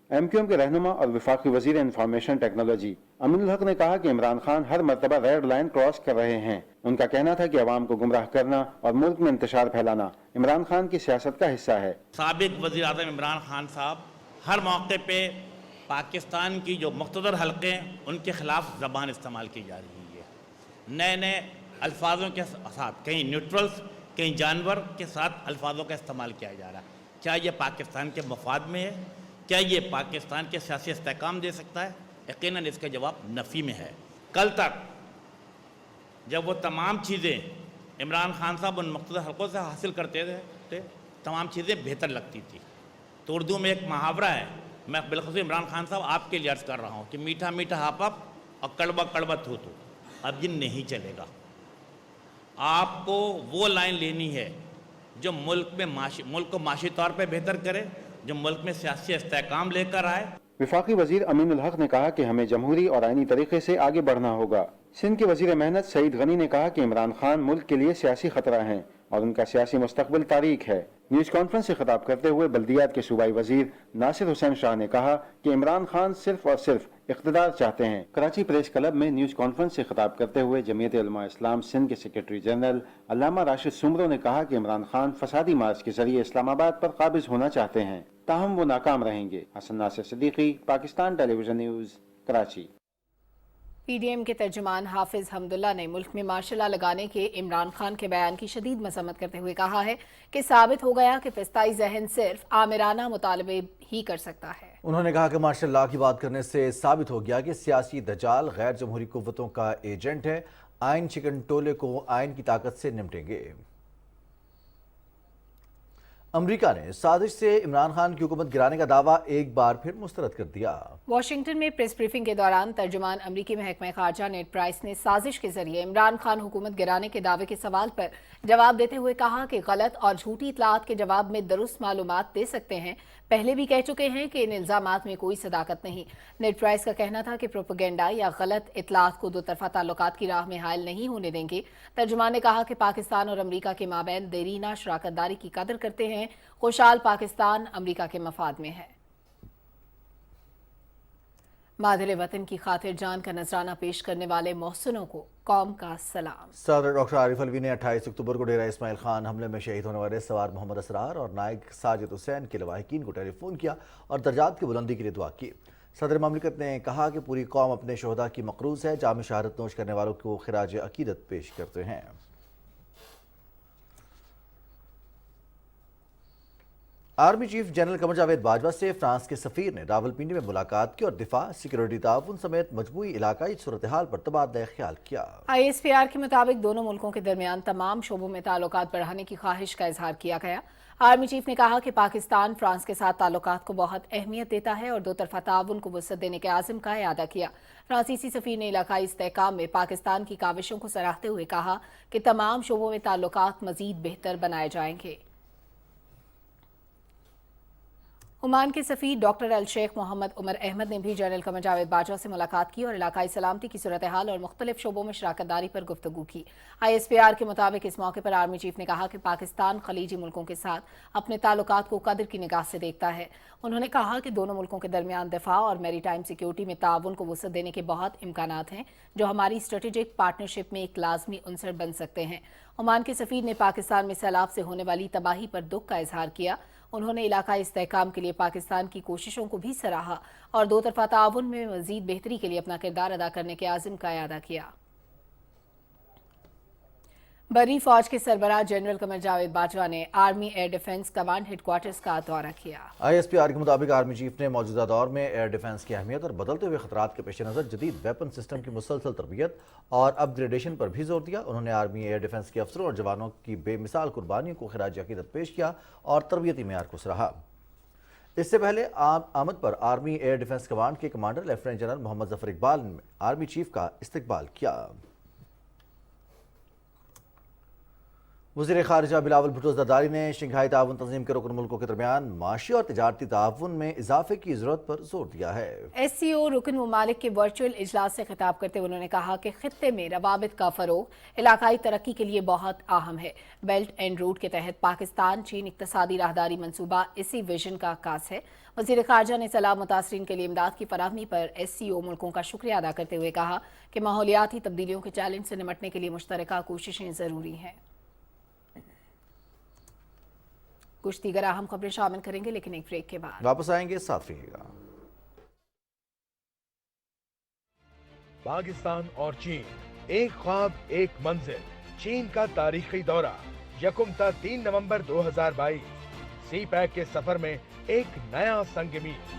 ایم کیو ایم کے رہنما اور وفاقی وزیر انفارمیشن ٹیکنالوجی امین الحق نے کہا کہ عمران خان ہر مرتبہ ریڈ لائن کراس کر رہے ہیں. ان کا کہنا تھا کہ عوام کو گمراہ کرنا اور ملک میں انتشار پھیلانا عمران خان کی سیاست کا حصہ ہے. سابق وزیر اعظم عمران خان صاحب ہر موقع پہ پاکستان کی جو مقتدر حلقے ہیں ان کے خلاف زبان استعمال کی جا رہی ہے. نئے نئے الفاظوں کے ساتھ، کہیں نیوٹرلز، کہیں جانور کے ساتھ الفاظوں کا استعمال کیا جا رہا ہے. کیا یہ پاکستان کے مفاد میں ہے؟ کیا یہ پاکستان کے سیاسی استحکام دے سکتا ہے؟ یقیناً اس کا جواب نفی میں ہے. کل تک جب وہ تمام چیزیں عمران خان صاحب ان مقتدر حلقوں سے حاصل کرتے تھے، تمام چیزیں بہتر لگتی تھی. تو اردو میں ایک محاورہ ہے، میں بالخصوص عمران خان صاحب آپ کے لیے عرض کر رہا ہوں کہ میٹھا میٹھا ہاپ اپ اور کڑوا کڑوا تھو تو. اب یہ نہیں چلے گا. آپ کو وہ لائن لینی ہے جو ملک کو معاشی طور پہ بہتر کرے، جو ملک میں سیاسی استحکام لے کر آئے. وفاقی وزیر امین الحق نے کہا کہ ہمیں جمہوری اور آئینی طریقے سے آگے بڑھنا ہوگا. سندھ کے وزیر محنت سعید غنی نے کہا کہ عمران خان ملک کے لیے سیاسی خطرہ ہیں اور ان کا سیاسی مستقبل تاریک ہے. نیوز کانفرنس سے خطاب کرتے ہوئے بلدیات کے صوبائی وزیر ناصر حسین شاہ نے کہا کہ عمران خان صرف اور صرف اقتدار چاہتے ہیں. کراچی پریس کلب میں نیوز کانفرنس سے خطاب کرتے ہوئے جمعیت علماء اسلام سندھ کے سیکرٹری جنرل علامہ راشد سمرو نے کہا کہ عمران خان فسادی مارچ کے ذریعے اسلام آباد پر قابض ہونا چاہتے ہیں، تاہم وہ ناکام رہیں گے. Hasan Nasir Siddiqui, Pakistan television news, Karachi. P D M کے ترجمان حافظ حمداللہ نے ملک میں مارشل لا لگانے کے عمران خان کے بیان کی شدید مذمت کرتے ہوئے کہا ہے کہ ثابت ہو گیا کہ فسطائی ذہن صرف آمرانہ مطالبے ہی کر سکتا ہے. انہوں نے کہا کہ مارشل لا کی بات کرنے سے ثابت ہو گیا کہ سیاسی دجال غیر جمہوری قوتوں کا ایجنٹ ہے. آئین چکن ٹولے کو آئین کی طاقت سے نمٹیں گے. امریکہ نے سازش سے عمران خان کی حکومت گرانے کا دعویٰ ایک بار پھر مسترد کر دیا. واشنگٹن میں پریس بریفنگ کے دوران ترجمان امریکی محکمہ خارجہ نیڈ پرائس نے سازش کے ذریعے عمران خان حکومت گرانے کے دعوے کے سوال پر جواب دیتے ہوئے کہا کہ غلط اور جھوٹی اطلاعات کے جواب میں درست معلومات دے سکتے ہیں. پہلے بھی کہہ چکے ہیں کہ ان الزامات میں کوئی صداقت نہیں. نیڈ پرائس کا کہنا تھا کہ پروپیگنڈا یا غلط اطلاعات کو دو طرفہ تعلقات کی راہ میں حائل نہیں ہونے دیں گے. ترجمان نے کہا کہ پاکستان اور امریکہ کے مابین دیرینہ شراکت داری کی قدر کرتے ہیں. خوشحال پاکستان امریکہ کے مفاد میں ہے. مادر وطن کی خاطر جان کا نذرانہ پیش کرنے والے محسنوں کو قوم کا سلام. صدر ڈاکٹر عارف الوی نے 28 اکتوبر کو ڈیرہ اسماعیل خان حملے میں شہید ہونے والے سوار محمد اسرار اور نائک ساجد حسین کے لواحقین کو ٹیلی فون کیا اور درجات کی بلندی کے لیے دعا کی. صدر مملکت نے کہا کہ پوری قوم اپنے شہداء کی مقروض ہے. جام شہادت نوش کرنے والوں کو خراج عقیدت پیش کرتے ہیں. Army chief general Qamar Javed Bajwa से फ्रांस के सफीर ने रावलपिंडी में मुलाकात की और दिफा, सिक्योरिटी ताउन समेत मजमूई इलाकाई सूरत हाल पर तबादला ख्याल किया। ISPR के मुताबिक दोनों मुल्कों के दरमियान तमाम शोबों में ताल्लुकात बढ़ाने की ख्वाहिश का इजहार किया गया। आर्मी चीफ ने कहा कि पाकिस्तान फ्रांस के साथ ताल्लुकात को बहुत अहमियत देता है और दो तरफा ताउन को वसअत देने के आज़म का इआदा किया। फ्रांसीसी सफीर ने इलाकाई इस्तेहकाम में पाकिस्तान की काविशों को सराहते हुए कहा कि तमाम शोबों में ताल्लुकात मजीद बेहतर बनाए जाएंगे। ओमान के सफीर डॉक्टर अल शेख मोहम्मद उमर अहमद ने भी जनरल कमर जावेद बाजवा से मुलाकात की और इलाकाई सलामती की सूरत हाल और मुख्तलिफ शोबों में शराकतदारी पर गुफ्तगू की। ISPR के मुताबिक इस मौके पर आर्मी चीफ ने कहा कि पाकिस्तान खलीजी मुल्कों के साथ अपने ताल्लुकात को कदर की निगाह से देखता है। उन्होंने कहा कि दोनों मुल्कों के दरमियान दिफा और मैरीटाइम सिक्योरिटी में ताउन को वसअत देने के बहुत इम्कानात हैं जो हमारी स्ट्रेटेजिक पार्टनरशिप में एक लाजमी उनसर बन सकते हैं। ओमान के सफीर ने पाकिस्तान में सैलाब से होने वाली तबाही पर दुख का इजहार किया। उन्होंने इलाकाई इस्तेहकाम के लिए पाकिस्तान की कोशिशों को भी सराहा और दो तरफा ताउन में मजीद बेहतरी के लिए अपना किरदार अदा करने के आज़म का इआदा किया। बरी फौज के सरबराह जनरल कमर जावेद बाजवा ने army air defence command headquarters का दौरा किया। ISPR के मुताबिक आर्मी चीफ ने मौजूदा दौर में एयर डिफेंस की अहमियत और बदलते हुए खतरात के पेश नज़र जदीद वेपन सिस्टम की मुसलसल तरबियत और अपग्रेडेशन पर भी जोर दिया। उन्होंने आर्मी एयर डिफेंस के अफसरों और जवानों की बेमिसाल कुर्बानियों को खिराज अकीदत पेश किया और तरबियती मेयार को सराहा। इससे पहले आमद पर आर्मी एयर डिफेंस कमांड के commander lieutenant general Mohammad Zafar Iqbal ने आर्मी चीफ का इस्तकबाल किया। वज़ीर ख़ारिजा बिलावल भुट्टो ज़रदारी ने शंघाई ताउन तंजीम के रुकन मुल्कों के दरमियान माशी और तिजारती ताउन में इजाफे की ज़रूरत पर जोर दिया है। SCO रुकन ममालिक के वर्चुअल इजलास से खिताब करते हुए उन्होंने कहा कि खित्ते में रवाबित का फ़रोग इलाकाई तरक्की के लिए बहुत अहम है। बेल्ट एंड रोड के तहत पाकिस्तान चीन इक़्तिसादी राहदारी मनसूबा इसी विजन का आगाज़ है। वज़ीर ख़ारिजा ने सैलाब मुतासरीन के लिए इमदाद की फराहमी पर SCO मुल्कों का शुक्रिया अदा करते हुए कहा कि माहौलियाती तब्दीलियों के चैलेंज से निमटने के लिए मुश्तरका कोशिशें ज़रूरी हैं। कुछ दीगर अहम खबरें शामिल करेंगे लेकिन एक ब्रेक के बाद वापस आएंगे, साथ रहिएगा। पाकिस्तान और चीन, एक ख्वाब एक मंजिल। चीन का तारीखी दौरा 3 नवंबर 2022। CPEC के सफर में एक नया संगमीत।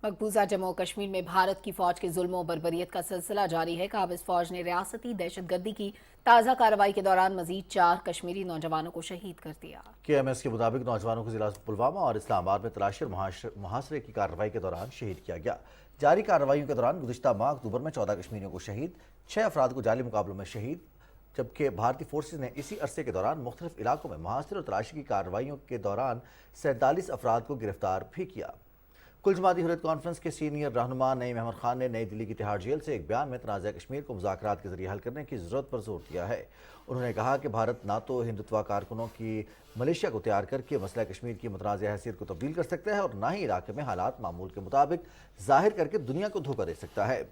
मकबूजा जम्मू कश्मीर में भारत की फौज के जुल्म और बर्बरियत का सिलसिला जारी है। काबिज फौज ने रियासती दहशतगर्दी की ताज़ा कार्रवाई के दौरान मजीद 4 कश्मीरी नौजवानों को शहीद कर दिया। KMS के मुताबिक नौजवानों को जिला पुलवामा और इस्लामाबाद में तलाशी और मुहासरे की कार्रवाई के दौरान शहीद किया गया। जारी कार्रवाइयों के दौरान गुज़िश्ता माह अक्टूबर में 14 कश्मीरियों को शहीद, 6 अफराद को जाली मुकाबलों में शहीद, जबकि भारतीय फोर्सेज ने इसी अरसे के दौरान मुख्तलिफ इलाकों में मुहासरे और तलाशी की कार्रवाइयों के दौरान 47 अफराद को गिरफ्तार भी किया। कुल जमाती हुर्रियत कॉन्फ्रेंस के सीनियर रहनुमा नईम अहमद खान ने नई दिल्ली की तिहाड़ जेल से एक बयान में तनाज़ा कश्मीर को मुज़ाकरात के जरिए हल करने की ज़रूरत पर जोर दिया है। उन्होंने कहा कि भारत ना तो हिंदुत्वा कारकुनों की मलेशिया को तैयार करके मसला कश्मीर की मुतनाज़ हैसियत को तब्दील कर सकता है और ना ही इलाके में हालात मामूल के मुताबिक ज़ाहिर करके दुनिया को धोखा दे सकता है।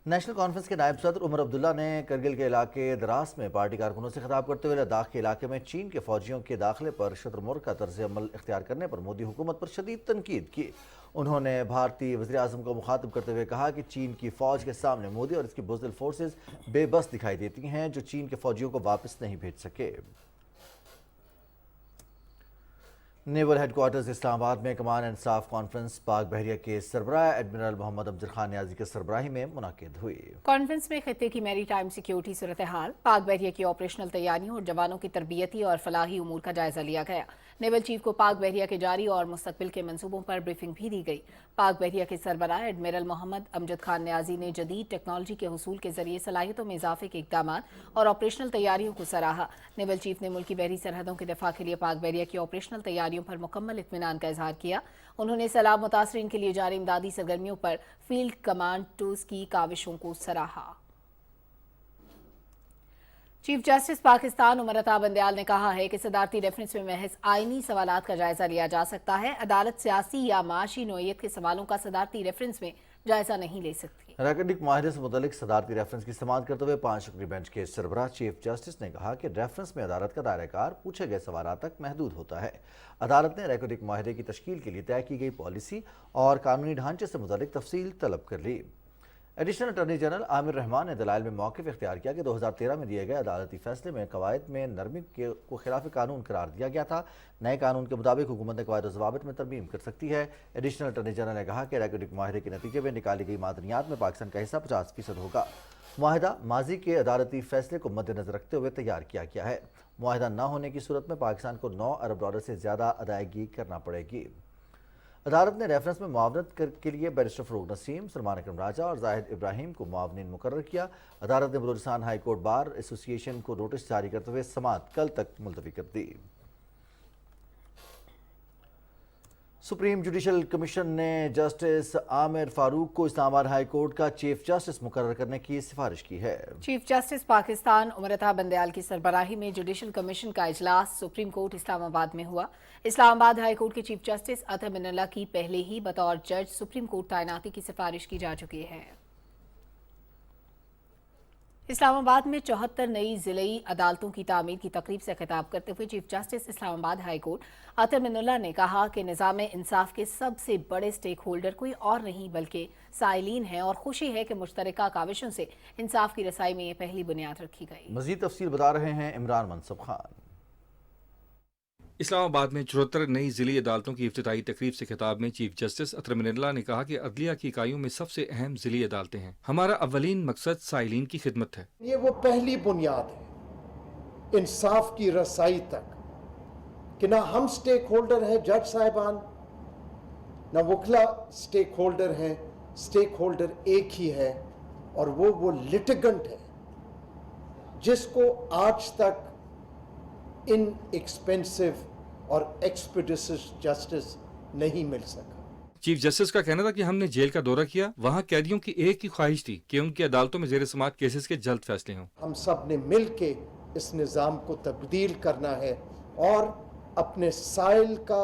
नेशनल कॉन्फ्रेंस के नायब सदर उमर अब्दुल्ला ने करगिल के इलाके द्रास में पार्टी कारकुनों से खिताब करते हुए लद्दाख के इलाके में चीन के फौजियों के दाखिले पर शतरमुर्ग का तर्ज अमल इख्तियार करने पर मोदी हुकूमत पर शदीद तनकीद की। उन्होंने भारतीय वज़ीर आज़म को मुखातिब करते हुए कहा कि चीन की फ़ौज के सामने मोदी और इसकी बुज़दिल फोर्सेस बेबस दिखाई देती हैं जो चीन के फौजियों को वापस नहीं भेज सके। नेवल हेडक्वार्टर्स इस्लामाबाद में कमान एंड स्टाफ कॉन्फ्रेंस पाक बहरिया के सरबराह एडमिरल मोहम्मद अमजद खान नियाजी के सरबराही में मुनाकिद हुई। कॉन्फ्रेंस में खित्ते की मैरी टाइम सिक्योरिटी सूरत हाल, पाक बहरिया की ऑपरेशनल तैयारियों और जवानों की तरबियती और फलाही उमूर का जायजा लिया गया। नेवल चीफ को पाक बहरिया के जारी और मुस्तकबिल के मंसूबों पर ब्रीफिंग भी दी गई। पाक बहरिया के सरबराह एडमिरल मोहम्मद अमजद खान नियाजी ने जदीद टेक्नोलॉजी के हुसूल के जरिए सलाहियतों में इजाफे के इकदाम और ऑपरेशनल तैयारियों को सराहा। नेवल चीफ ने मुल्क की बहरी सरहदों के दिफा के लिए पाक बहरिया की ऑपरेशनल तैयारियों पर मुकम्मल इत्मीनान का इजहार किया। उन्होंने सैलाब मुतासरीन के लिए जारी इमदादी सरगर्मियों पर फील्ड कमांडोज की काविशों को सराहा। चीफ जस्टिस पाकिस्तान उमर अता बंदयाल ने कहा है कि सदारती रेफरेंस में महज आईनी सवालात का जायजा लिया जा सकता है। अदालत सियासी या माशी नोयत के सवालों का सदारती रेफरेंस में जायजा नहीं ले सकती। एकेडमिक माहिरे से मुतल्लिक सदारती रेफरेंस की समाअत करते हुए 5 रुकनी बेंच के सरबराह चीफ जस्टिस ने कहा कि रेफरेंस में अदालत का दायरा पूछे गए सवालात तक महदूद होता है। अदालत ने एकेडमिक माहिरे की तश्कील के लिए तय की गई पॉलिसी और कानूनी ढांचे से मुतल्लिक तफसील तलब कर ली। Additional attorney general Aamir Rehman ने दलाइल में मौक़िफ़ इख्तियार किया कि 2013 में दिए गए अदालती फैसले में कवायद में नरमी को खिलाफ कानून करार दिया गया था। नए कानून के मुताबिक हुकूमत ने कवायद ज़वाबित में तरमीम कर सकती है। एडिशनल अटॉर्नी जनरल ने कहा कि एकेडमिक माहिरे के नतीजे में निकाली गई मादनियात में पाकिस्तान का हिस्सा 50% होगा। मुआहिदा माजी के अदालती फैसले को मद्देनजर रखते हुए तैयार किया गया है। मुआहिदा न होने की सूरत में पाकिस्तान को $9 अरब से ज़्यादा अदायगी करना पड़ेगी। अदालत ने रेफरेंस में मुआवनत के लिए बैरिस्टर फरूक नसीम, सलमान अकरम राजा और जाहिद इब्राहिम को मुआवनीन मुकर्रर किया। अदालत ने Balochistan high court bar association को नोटिस जारी करते हुए समाअत कल तक मुलतवी कर दी। सुप्रीम जुडिशल कमीशन ने जस्टिस आमिर फारूक को इस्लामाबाद हाई कोर्ट का चीफ जस्टिस मुकर्रर करने की सिफारिश की है। चीफ जस्टिस पाकिस्तान उमर अता बंदयाल की सरबराही में जुडिशल कमीशन का इजलास सुप्रीम कोर्ट इस्लामाबाद में हुआ। इस्लामाबाद हाई कोर्ट के चीफ जस्टिस अतर मिनल्ला की पहले ही बतौर जज सुप्रीम कोर्ट तैनाती की सिफारिश की जा चुकी है। इस्लामाबाद में 74 नई जिले अदालतों की तामीर की तकरीब से खिताब करते हुए chief justice Islamabad high court Athar Minallah ने कहा कि निज़ाम इंसाफ के सबसे बड़े स्टेक होल्डर कोई और नहीं बल्कि साइलीन हैं और खुशी है कि मुश्तरका काविशों से इंसाफ की रसाई में ये पहली बुनियाद रखी गई। मजीद तफसील बता रहे हैं इमरान मनसब खान। इस्लामाबाद में 74 नई जिली अदालतों की इफ्तिताई तकरीब से खिताब में चीफ जस्टिस अतर मिनल्ला ने कहा कि अदलिया की इकाइयों में सबसे अहम जिली अदालतें हैं। हमारा अव्वलीन मकसद साइलीन की खिदमत है। ये वो पहली बुनियाद है इंसाफ की रसाई तक कि ना हम स्टेक होल्डर हैं जज साहिबान, ना वकला स्टेक होल्डर हैं। स्टेक होल्डर एक ही है और वो लिटिगेंट है जिसको आज तक इन एक्सपेंसिव और एक्सपीडिशियस जस्टिस नहीं मिल सका। चीफ जस्टिस का कहना था कि हमने जेल का दौरा किया, वहाँ कैदियों की एक ही ख्वाहिश थी कि उनकी अदालतों में जेर समाअत केसेस के जल्द फैसले हों। हम सब ने मिल के इस निज़ाम को तब्दील करना है और अपने साइल का,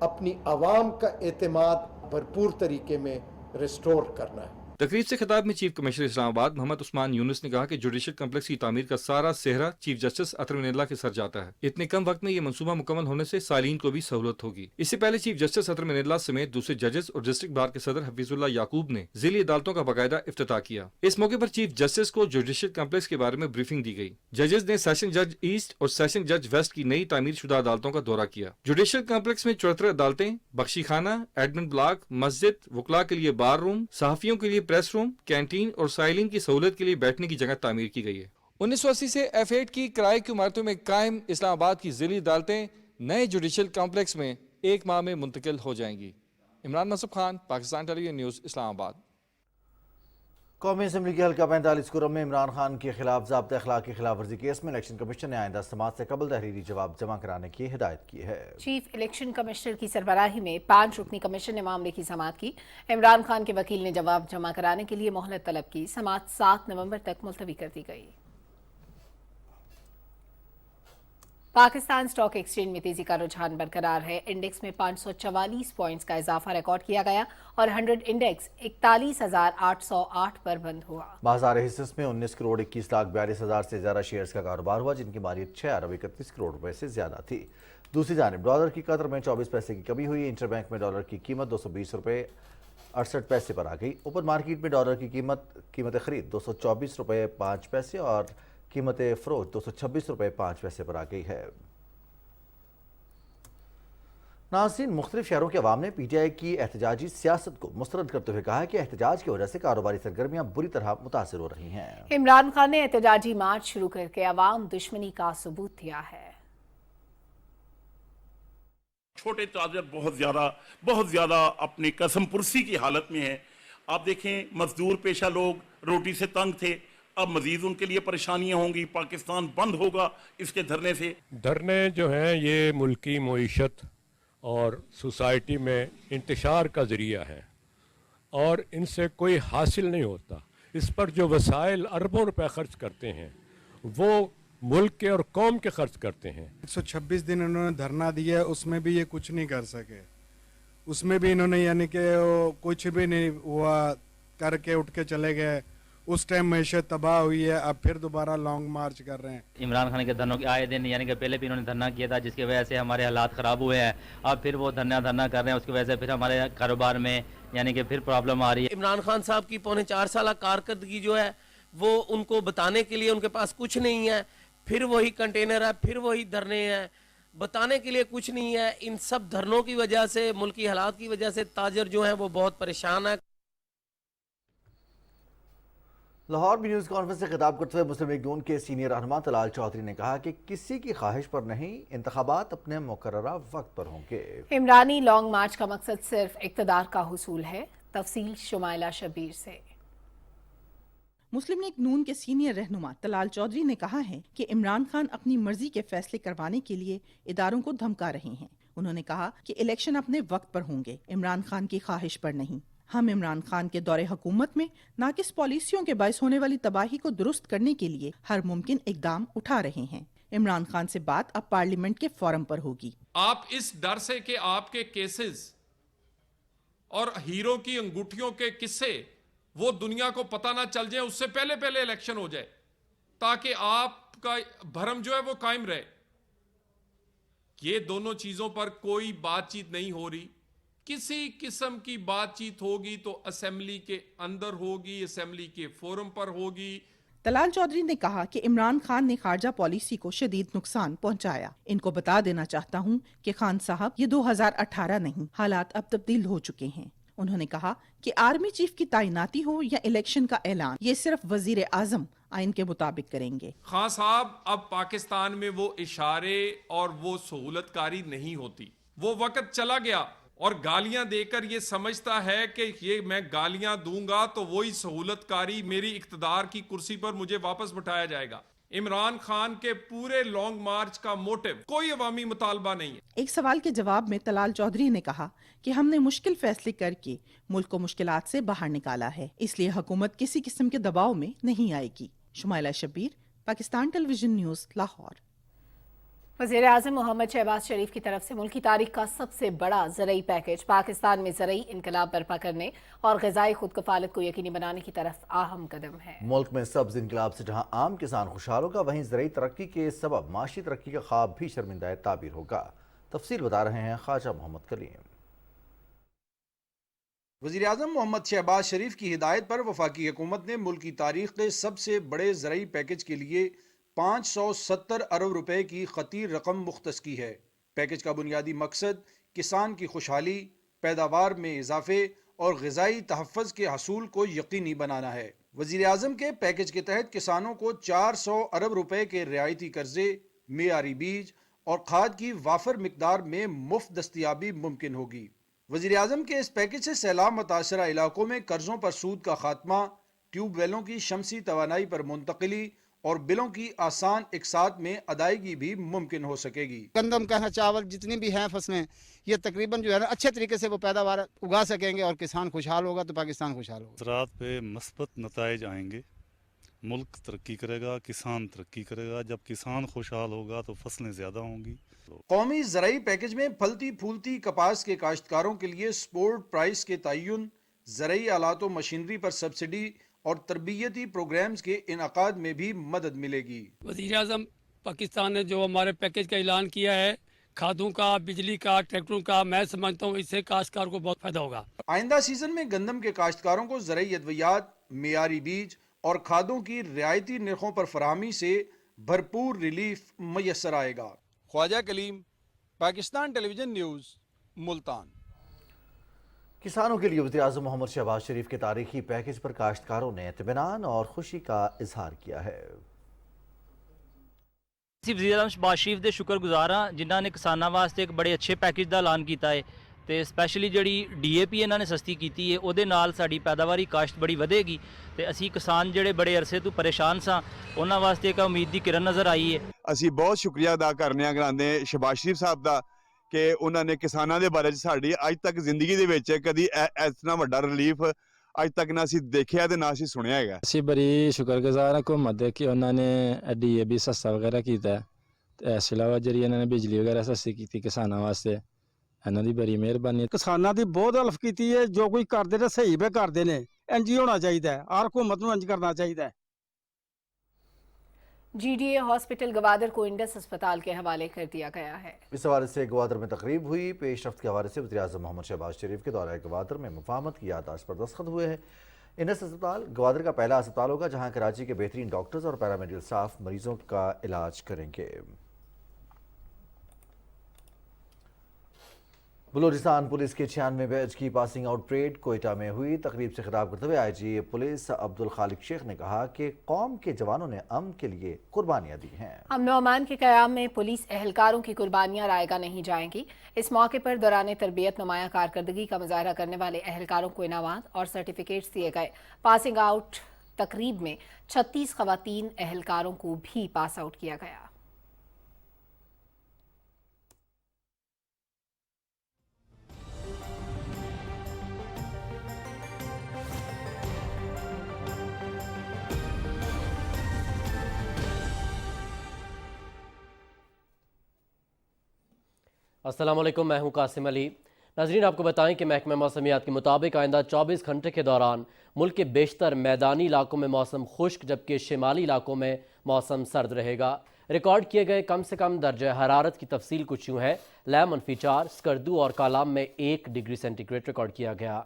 अपनी आवाम का एतमाद भरपूर तरीके में रिस्टोर करना है। तकरीब से खिताब में चीफ कमिश्नर इस्लामाबाद मोहम्मद उस्मान यूनुस ने कहा कि जुडिशल कम्प्लेक्स की तामीर का सारा सेहरा चीफ जस्टिस अतर मिनल्ला के सर जाता है। इतने कम वक्त में ये मंसूबा मुकम्मल होने से सालीन को भी सहूलत होगी। इससे पहले चीफ जस्टिस अतर मिनल्ला समेत दूसरे जजेस और डिस्ट्रिक्ट बार के सदर हफीजुल्लाह याकूब ने जिली अदालतों का बाकायदा इफ्तिताह किया। इस मौके पर चीफ जस्टिस को जुडिशल कम्प्लेक्स के बारे में ब्रीफिंग दी गई। जजेस ने सेशन जज ईस्ट और सेशन जज वेस्ट की नई तामीर शुदा अदालतों का दौरा किया। जुडिशल कम्प्लेक्स में 74 अदालतें, बख्शी खाना, एडमिन ब्लॉक, मस्जिद, वकला के लिए बार रूम, सहाफियों के लिए प्रेस रूम, कैंटीन और साइलिन की सहूलत के लिए बैठने की जगह तामीर की गई है। 1980 से F8 की किराए की इमारतों में कायम इस्लामाबाद की जिली अदालतें नए जुडिशल कॉम्प्लेक्स में 1 माह में मुंतकिल हो जाएंगी। Imran Mansab Khan, Pakistan television news, Islamabad. कौमी असम्बली के हल्का 45 कुरम में इमरान खान के खिलाफ ज़ाब्ता अखलाक की खिलाफ वर्जी केस में इलेक्शन कमीशन ने आइंदा समाअत से कबल तहरीरी जवाब जमा कराने की हिदायत की है। चीफ इलेक्शन कमिश्नर की सरबराही में 5 रुकनी कमीशन ने मामले की समाअत की। इमरान खान के वकील ने जवाब जमा कराने के लिए मोहलत तलब की। समाअत 7 नवंबर तक मुलतवी कर दी गई। पाकिस्तान स्टॉक एक्सचेंज में तेजी का रुझान बरकरार है। इंडेक्स में 544 पॉइंट्स का इजाफा रिकॉर्ड किया गया और 100 इंडेक्स 41,808 पर बंद हुआ। बाजार हिस्से में 19 करोड़ 21 लाख 42 हजार से ज्यादा शेयर्स का कारोबार हुआ, जिनकी मालियत 6 अरब 31 करोड़ रुपए से ज्यादा थी। दूसरी जानिब डॉलर की कदर में 24 पैसे की कमी हुई। इंटरबैंक में डॉलर की कीमत 220 रुपए 68 पैसे पर आ गई। ओपन मार्केट में डॉलर की कीमत खरीद 224 रुपए 5 पैसे और कीमत फरोख्त 226 रुपए 5 पैसे पर आ गई है। नाज़रीन, मुख्तलिफ शहरों के अवाम ने PTI की एहतजाजी सियासत को मुस्तरद करते हुए कहा कि एहतजाज की वजह से कारोबारी सरगर्मियां बुरी तरह मुतासर हो रही हैं। इमरान खान ने एहतजाजी मार्च शुरू करके अवाम दुश्मनी का सबूत दिया है। छोटे ताजर बहुत ज्यादा अपनी कसम पुरसी की हालत में है। आप देखें, मजदूर पेशा लोग रोटी से तंग थे, अब मजीद उनके लिए परेशानियां होंगी। पाकिस्तान बंद होगा इसके धरने से। धरने जो हैं ये मुल्की मईशत और सोसाइटी में इंतशार का ज़रिया है और इनसे कोई हासिल नहीं होता। इस पर जो वसाइल अरबों रुपए खर्च करते हैं वो मुल्क के और कौम के खर्च करते हैं। 126 दिन इन्होंने धरना दिया, उसमें भी ये कुछ नहीं कर सके। उसमें भी इन्होंने यानी कि कुछ भी नहीं हुआ, करके उठ के चले गए। उस टाइम मैशत तबाह हुई है, अब फिर दोबारा लॉन्ग मार्च कर रहे हैं। इमरान खान के धरनों के आए दिन, यानी कि पहले भी इन्होंने धरना किया था जिसकी वजह से हमारे हालात ख़राब हुए हैं। अब फिर वो धरना कर रहे हैं, उसकी वजह से फिर हमारे कारोबार में यानी कि फिर प्रॉब्लम आ रही है। इमरान खान साहब की 4.25 साल कारकर्दगी जो है वो उनको बताने के लिए उनके पास कुछ नहीं है। फिर वही कंटेनर है, फिर वही धरने हैं, बताने के लिए कुछ नहीं है। इन सब धरनों की वजह से, मुल्की हालात की वजह से ताजर जो हैं वो बहुत परेशान है। लाहौर में न्यूज़ कॉन्फ्रेंस से खिताब करते हुए मुस्लिम लीग नून के सीनियर रहनुमा तलाल चौधरी ने कहा कि किसी की ख्वाहिश पर नहीं, इंतखाबात अपने मुकर्ररा वक्त पर होंगे। इमरानी लॉन्ग मार्च का मकसद सिर्फ इक़्तिदार का हुसूल है। तफसील शुमाइला शबीर से। मुस्लिम लीग नून के सीनियर रहनुमा तलाल चौधरी ने कहा है कि इमरान खान अपनी मर्जी के फैसले करवाने के लिए इदारों को धमका रहे हैं। उन्होंने कहा कि इलेक्शन अपने वक्त पर होंगे, इमरान खान की ख्वाहिश पर नहीं। हम इमरान खान के दौरे हुकूमत में नाकिस पॉलिसियों के बायस होने वाली तबाही को दुरुस्त करने के लिए हर मुमकिन इकदाम उठा रहे हैं। इमरान खान से बात अब पार्लियामेंट के फोरम पर होगी। आप इस डर से कि आपके केसेस और हीरो की अंगूठियों के किस्से वो दुनिया को पता ना चल जाए, उससे पहले पहले इलेक्शन हो जाए ताकि आपका भरम जो है वो कायम रहे। ये दोनों चीजों पर कोई बातचीत नहीं हो रही। किसी किस्म की बातचीत होगी तो असेंबली के अंदर होगी, असेंबली के फोरम पर होगी। तलाल चौधरी ने कहा कि इमरान खान ने खारजा पॉलिसी को शदीद नुकसान पहुंचाया। इनको बता देना चाहता हूं कि खान साहब ये 2018 नहीं, हालात अब तब्दील हो चुके हैं। उन्होंने कहा कि आर्मी चीफ की तैनाती हो या इलेक्शन का ऐलान, ये सिर्फ वजीर आजम आइन के मुताबिक करेंगे। खान साहब, अब पाकिस्तान में वो इशारे और वो सहूलतकारी नहीं होती। वो वक्त चला गया और गालियां देकर ये समझता है कि ये मैं गालियां दूंगा तो वही सहूलतकारी मेरी इख्तिदार की कुर्सी पर मुझे वापस बिठाया जाएगा। इमरान खान के पूरे लॉन्ग मार्च का मोटिव कोई अवामी मुतालबा नहीं है। एक सवाल के जवाब में तलाल चौधरी ने कहा कि हमने मुश्किल फैसले करके मुल्क को मुश्किलात से बाहर निकाला है, इसलिए हुकूमत किसी किस्म के दबाव में नहीं आएगी। Shumaila Shabbir, Pakistan television news, Lahore. वज़ीर आज़म मोहम्मद शहबाज शरीफ की तरफ से मुल्क की तारीख का सबसे बड़ा ज़रई पैकेज पाकिस्तान में ज़रई इनकलाब बर्पा करने और ग़िज़ाई खुद कफालत को यकीनी बनाने की तरफ अहम कदम है। मुल्क में सब्ज़ इनकलाब से जहां आम किसान खुशहाल होगा, वहीं ज़रई तरक्की के सबब माशी तरक्की का ख्वाब भी शर्मिंदा ताबीर होगा। तफसील बता रहे हैं ख्वाजा मोहम्मद कलीम। वज़ीर आज़म मोहम्मद शहबाज शरीफ की हिदायत पर वफाकी हुकूमत ने मुल्क की तारीख के सबसे बड़े ज़रई पैकेज के लिए 570 अरब रुपए की खतीर रकम मुख्तस की है। पैकेज का बुनियादी मकसद किसान की खुशहाली, पैदावार में इजाफे और ग़िज़ाई तहफ़्फ़ुज़ के हसूल को यकीनी बनाना है। वज़ीर आज़म के पैकेज के तहत किसानों को 400 अरब रुपए के रियायती कर्जे, मेयारी बीज और खाद की वाफर मिकदार में मुफ्त दस्तयाबी मुमकिन होगी। वज़ीर आज़म के इस पैकेज से सैलाब मुतासरा इलाकों में कर्जों पर सूद का खात्मा, ट्यूबवेलों की शमसी तवानाई पर मुंतकिली और बिलों की आसान इकसात में अदायगी भी मुमकिन हो सकेगी। गंदम, कहना, चावल जितनी भी हैं फसलें, ये तकरीबन जो है ना अच्छे तरीके से वो पैदावार उगा सकेंगे और किसान खुशहाल होगा तो पाकिस्तान खुशहाल होगा। ज़राअत पे मस्बत नताइज आएंगे, मुल्क तरक्की करेगा, किसान तरक्की करेगा। जब किसान खुशहाल होगा तो फसलें ज़्यादा होंगी। कौमी ज़राई पैकेज में फलती फूलती कपास के काश्तकारों के लिए सपोर्ट प्राइस के तयन, ज़राई आलात व मशीनरी पर सब्सिडी और तरबियती प्रोग्राम्स के इनकाद में भी मदद मिलेगी। वज़ीर आज़म पाकिस्तान ने जो हमारे पैकेज का ऐलान किया है, खादों का, बिजली का, ट्रैक्टरों का, मैं समझता हूँ इससे काश्तकार को बहुत फायदा होगा। आइंदा सीजन में गंदम के काश्तकारों को ज़राई अद्वियात, मेयारी बीज और खादों की रियायती निर्खों पर फराहमी से भरपूर रिलीफ मैसर आएगा। Khawaja Kaleem, Pakistan television news, Multan. किसानों के लिए वज़ीर आज़म मोहम्मद शहबाज शरीफ के तारीखी पैकेज पर काश्तकारों ने इत्मीनान और खुशी का इजहार किया है। वज़ीर आज़म शहबाज शरीफ दे शुक्रगुजार हाँ जिन्हों ने किसानों वास्ते एक बड़े अच्छे पैकेज का ऐलान किया है। तो स्पैशली जी DAP इन्होंने सस्ती की है, वो साड़ी पैदावारी काश्त बड़ी वधेगी। तो असी किसान जोड़े बड़े अरसे तो परेशान सा, उन्होंने वास्ते एक उम्मीद की किरण नज़र आई है। असी बहुत शुक्रिया अदा करने कराने शहबाज शरीफ साहब का कि उन्होंने किसानों के बारे साड़ी अज तक जिंदगी के कभी इतना वड्डा रिलीफ ਅੱਜ ਤੱਕ ਨਾ ਅਸੀਂ ਦੇਖਿਆ ਤੇ ਨਾ ਅਸੀਂ ਸੁਣਿਆ ਹੈਗਾ। ਅਸੀਂ ਬੜੀ ਸ਼ੁਕਰਗੁਜ਼ਾਰ ਹਾਂ ਹੁਕੂਮਤ ਦੇ ਕਿ ਉਹਨਾਂ ਨੇ DAB ਸਸਤਾ ਵਗੈਰਾ ਕੀਤਾ ਤੇ ਇਸ ਇਲਾਵਾ ਜਿਹੜੀ ਇਹਨਾਂ ਨੇ ਬਿਜਲੀ ਵਗੈਰਾ ਸਸਤੀ ਕੀਤੀ ਕਿਸਾਨਾਂ ਵਾਸਤੇ, ਇਹਨਾਂ ਦੀ ਬੜੀ ਮਿਹਰਬਾਨੀ। ਕਿਸਾਨਾਂ ਦੀ ਬਹੁਤ ਹੈਲਪ ਕੀਤੀ ਹੈ, ਜੋ ਕੋਈ ਕਰਦੇ ਨੇ ਸਹੀ ਵੇ ਕਰਦੇ ਨੇ, ਇੰਜ ਹੀ ਹੋਣਾ ਚਾਹੀਦਾ ਹੈ, ਹਰ ਹੁਕੂਮਤ ਨੂੰ ਇੰਜ करना चाहिए। GDA हॉस्पिटल गवादर को इंडस अस्पताल के हवाले कर दिया गया है। इस हवाले से गवादर में तकरीब हुई। पेशरफ्त के हवाले से वज़ीर-ए-आज़म मोहम्मद शहबाज शरीफ के दौरे गवादर में मुफाहमत की याददाश्त पर दस्तखत हुए हैं। इंडस अस्पताल गवादर का पहला अस्पताल होगा जहां कराची के बेहतरीन डॉक्टर्स और पैरामेडिकल स्टाफ मरीजों का इलाज करेंगे। बलूचिस्तान पुलिस के 96 बैच की पासिंग आउट परेड कोयटा में हुई। तकरीब से खिताब करते हुए IG पुलिस अब्दुल खालिक शेख ने कहा कि कौम के जवानों ने अमन के लिए कुर्बानियां दी हैं। अमन व अमान के क़याम में पुलिस एहलकारों की कुर्बानियां रायगा नहीं जाएंगी। इस मौके पर दौरान तरबियत नुमाया कारकर्दगी का मुजाहरा करने वाले एहलकारों को इनामात और सर्टिफिकेट्स दिए गए। पासिंग आउट तकरीब में 36 ख़वातीन एहलकारों को भी पास आउट किया गया। अस्सलाम वालेकुम, मैं हूं कासिम अली। नाज़रीन, आपको बताएं कि महकमा मौसमियात के मुताबिक आइंदा 24 घंटे के दौरान मुल्क के बेशतर मैदानी इलाकों में मौसम खुश्क जबकि शिमाली इलाकों में मौसम सर्द रहेगा। रिकॉर्ड किए गए कम से कम दर्जा हरारत की तफसील कुछ यूँ है। लैम -4, स्कर्दू और कालाम में 1 डिग्री सेंटीग्रेड रिकॉर्ड किया गया।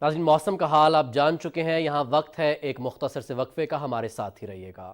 नाज़रीन, मौसम का हाल आप जान चुके हैं। यहाँ वक्त है एक मुख्तसर से वक्फे का, हमारे साथ ही रहिएगा।